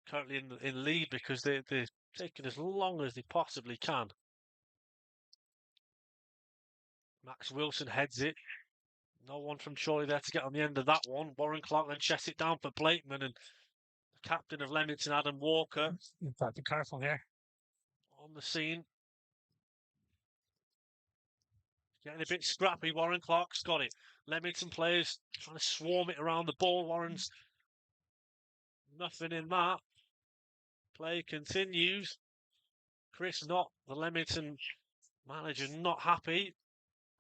currently in lead because they're taking as long as they possibly can. Max Wilson heads it. No one from Chorley there to get on the end of that one. Warren Clark then chests it down for Blakeman, and the captain of Leamington, Adam Walker. In fact, be careful here. On the scene. Getting a bit scrappy. Warren Clark's got it. Leamington players trying to swarm it around the ball. Warren's nothing in that. Play continues. Chris Knott, the Leamington manager, not happy.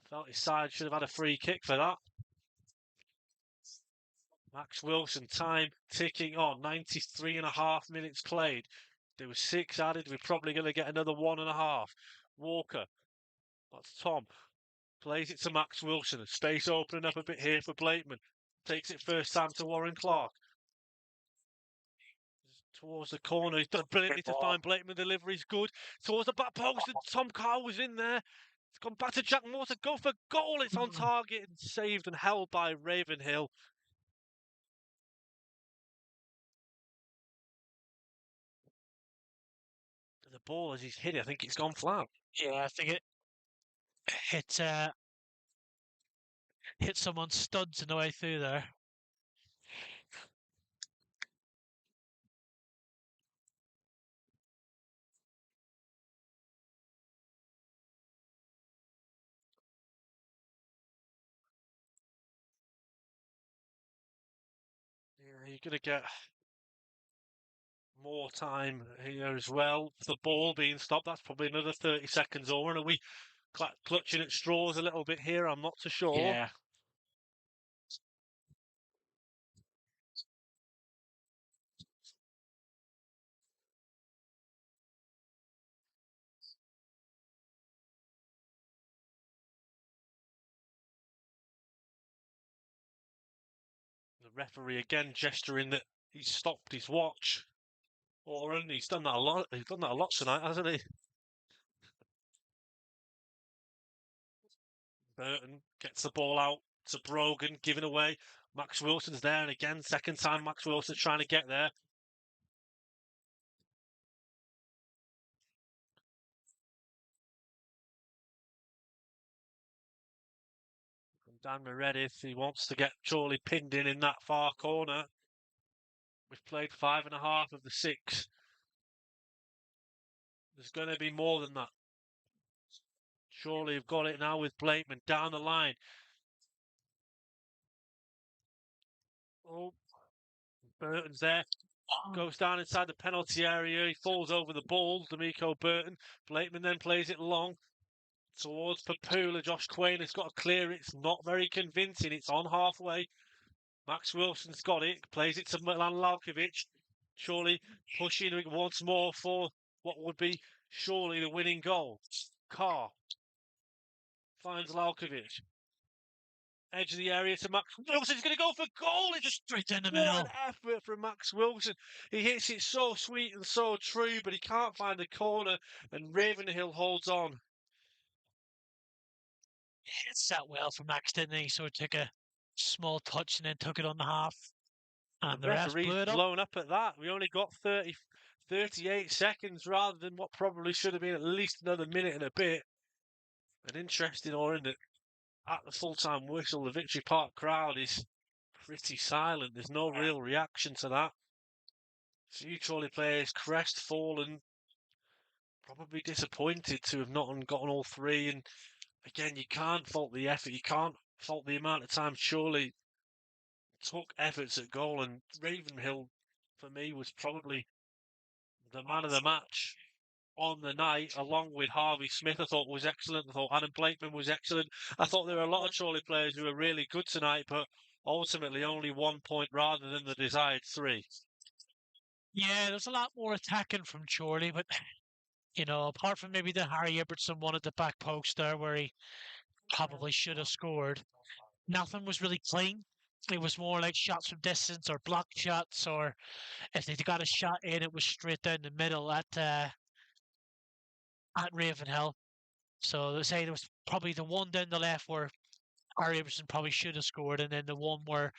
Felt his side should have had a free kick for that. Max Wilson, time ticking on. 93.5 minutes played. There was 6 added. We're probably going to get another 1.5. Walker. That's Tom. Plays it to Max Wilson. Space opening up a bit here for Blakeman. Takes it first time to Warren Clark. Towards the corner. He's done brilliantly to find Blakeman. Delivery's good. Towards the back post. And Tom Carr was in there. It's gone back to Jack Moore to go for goal. It's on target and saved and held by Ravenhill. The ball, as he's hit it, I think it's gone flat. Yeah, I think it hit someone's studs on the way through there. Yeah, you're going to get more time here as well. The ball being stopped, that's probably another 30 seconds over. And are we clutching at straws a little bit here. I'm not too sure. Yeah. The referee again gesturing that he's stopped his watch. Oran, he's done that a lot. He's done that a lot tonight, hasn't he? Burton gets the ball out to Brogan, giving away. Max Wilson's there, and again, second time Max Wilson's trying to get there. Dan Meredith, he wants to get Chorley pinned in that far corner. We've played 5.5 of the 6. There's going to be more than that. Chorley have got it now with Blakeman down the line. Oh, Burton's there. Goes down inside the penalty area. He falls over the ball. D'Amico Burton. Blakeman then plays it long towards Papula. Josh Quain has got to clear it. It's not very convincing. It's on halfway. Max Wilson's got it. Plays it to Milan Lalkovic. Surely pushing once more for what would be surely the winning goal. Carr finds Lalkovic. Edge of the area to Max Wilson. He's going to go for goal. It's just Straight in the what middle. an effort from Max Wilson. He hits it so sweet and so true, but he can't find the corner, and Ravenhill holds on. It sat well for Max, didn't he? So he took a small touch and then took it on the half. And the rest referee's blew it up. blown up at that. We only got 38 seconds rather than what probably should have been at least another minute and a bit. An interesting Oran that at the full-time whistle, the Victory Park crowd is pretty silent. There's no real reaction to that. Few Chorley players crestfallen, probably disappointed to have not gotten all 3. And again, you can't fault the effort. You can't fault the amount of time Chorley took efforts at goal. And Ravenhill, for me, was probably the man of the match on the night, along with Harvey Smith. I thought was excellent. I thought Adam Blakeman was excellent. I thought there were a lot of Chorley players who were really good tonight, but ultimately only 1 point rather than the desired 3. Yeah, there's a lot more attacking from Chorley, but you know, apart from maybe the Harry Ibbotson one at the back post there where he probably should have scored, nothing was really clean. It was more like shots from distance or block shots, or if they got a shot in, it was straight down the middle at Ravenhill. So they say there was probably the one down the left where Harry Ibbotson probably should have scored, and then the one where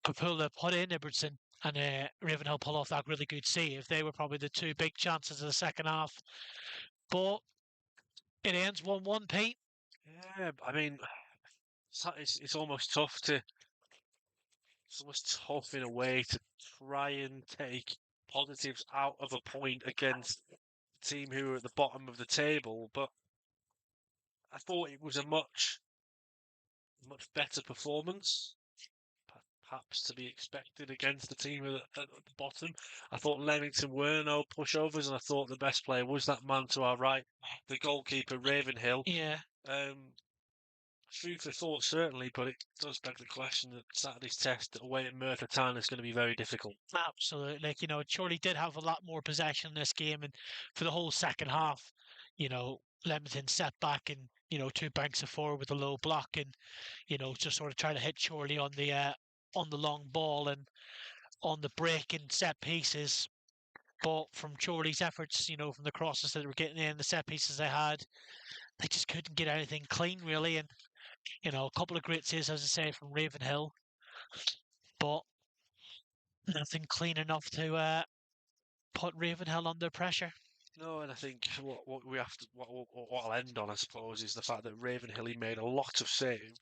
Papula put in Ibbotson and Ravenhill pull off that really good save. They were probably the 2 big chances of the second half. But it ends 1-1, Pete. Yeah, I mean, it's almost tough to. It's almost tough in a way to try and take positives out of a point against the team who are at the bottom of the table. But I thought it was a much better performance, perhaps to be expected against the team at the bottom. I thought Leamington were no pushovers, and I thought the best player was that man to our right, the goalkeeper Ravenhill. Yeah. Food for thought, certainly, but it does beg the question that Saturday's test away at Merthyr Town is going to be very difficult. Absolutely. Like, you know, Chorley did have a lot more possession in this game, and for the whole second half, you know, Leamington sat back and, you know, 2 banks of 4 with a low block and, you know, just sort of trying to hit Chorley on the long ball and on the break and set pieces. But from Chorley's efforts, you know, from the crosses that they were getting in, the set pieces they had, they just couldn't get anything clean, really. And, you know, a couple of great saves, as I say, from Ravenhill, but nothing clean enough to put Ravenhill under pressure. No, and I think what we have to what I'll end on, I suppose, is the fact that Ravenhill made a lot of saves,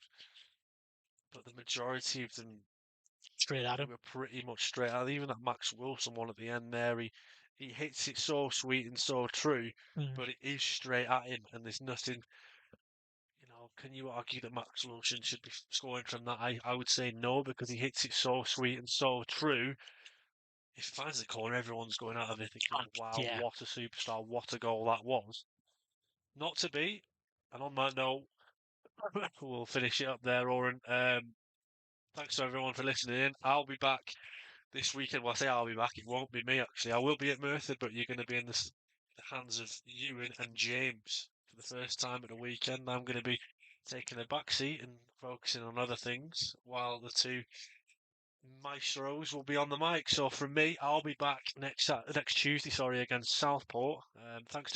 but the majority of them Straight at him. were pretty much straight out. Even that Max Wilson one at the end there, he hits it so sweet and so true, but it is straight at him, and there's nothing. You know, can you argue that Max Wilson should be scoring from that? I would say no, because he hits it so sweet and so true. If he finds the corner, everyone's going out of it thinking, wow, Yeah. what a superstar, what a goal that was. Not to be, And on that note, we'll finish it up there, Oran. Thanks to everyone for listening in. I'll be back this weekend. Well, I say I'll be back. It won't be me, actually. I will be at Merthyr, but you're going to be in the hands of Ewan and James for the first time at the weekend. I'm going to be taking a back seat and focusing on other things, while the two maestros will be on the mic. So from me, I'll be back next Tuesday, against Southport. Thanks to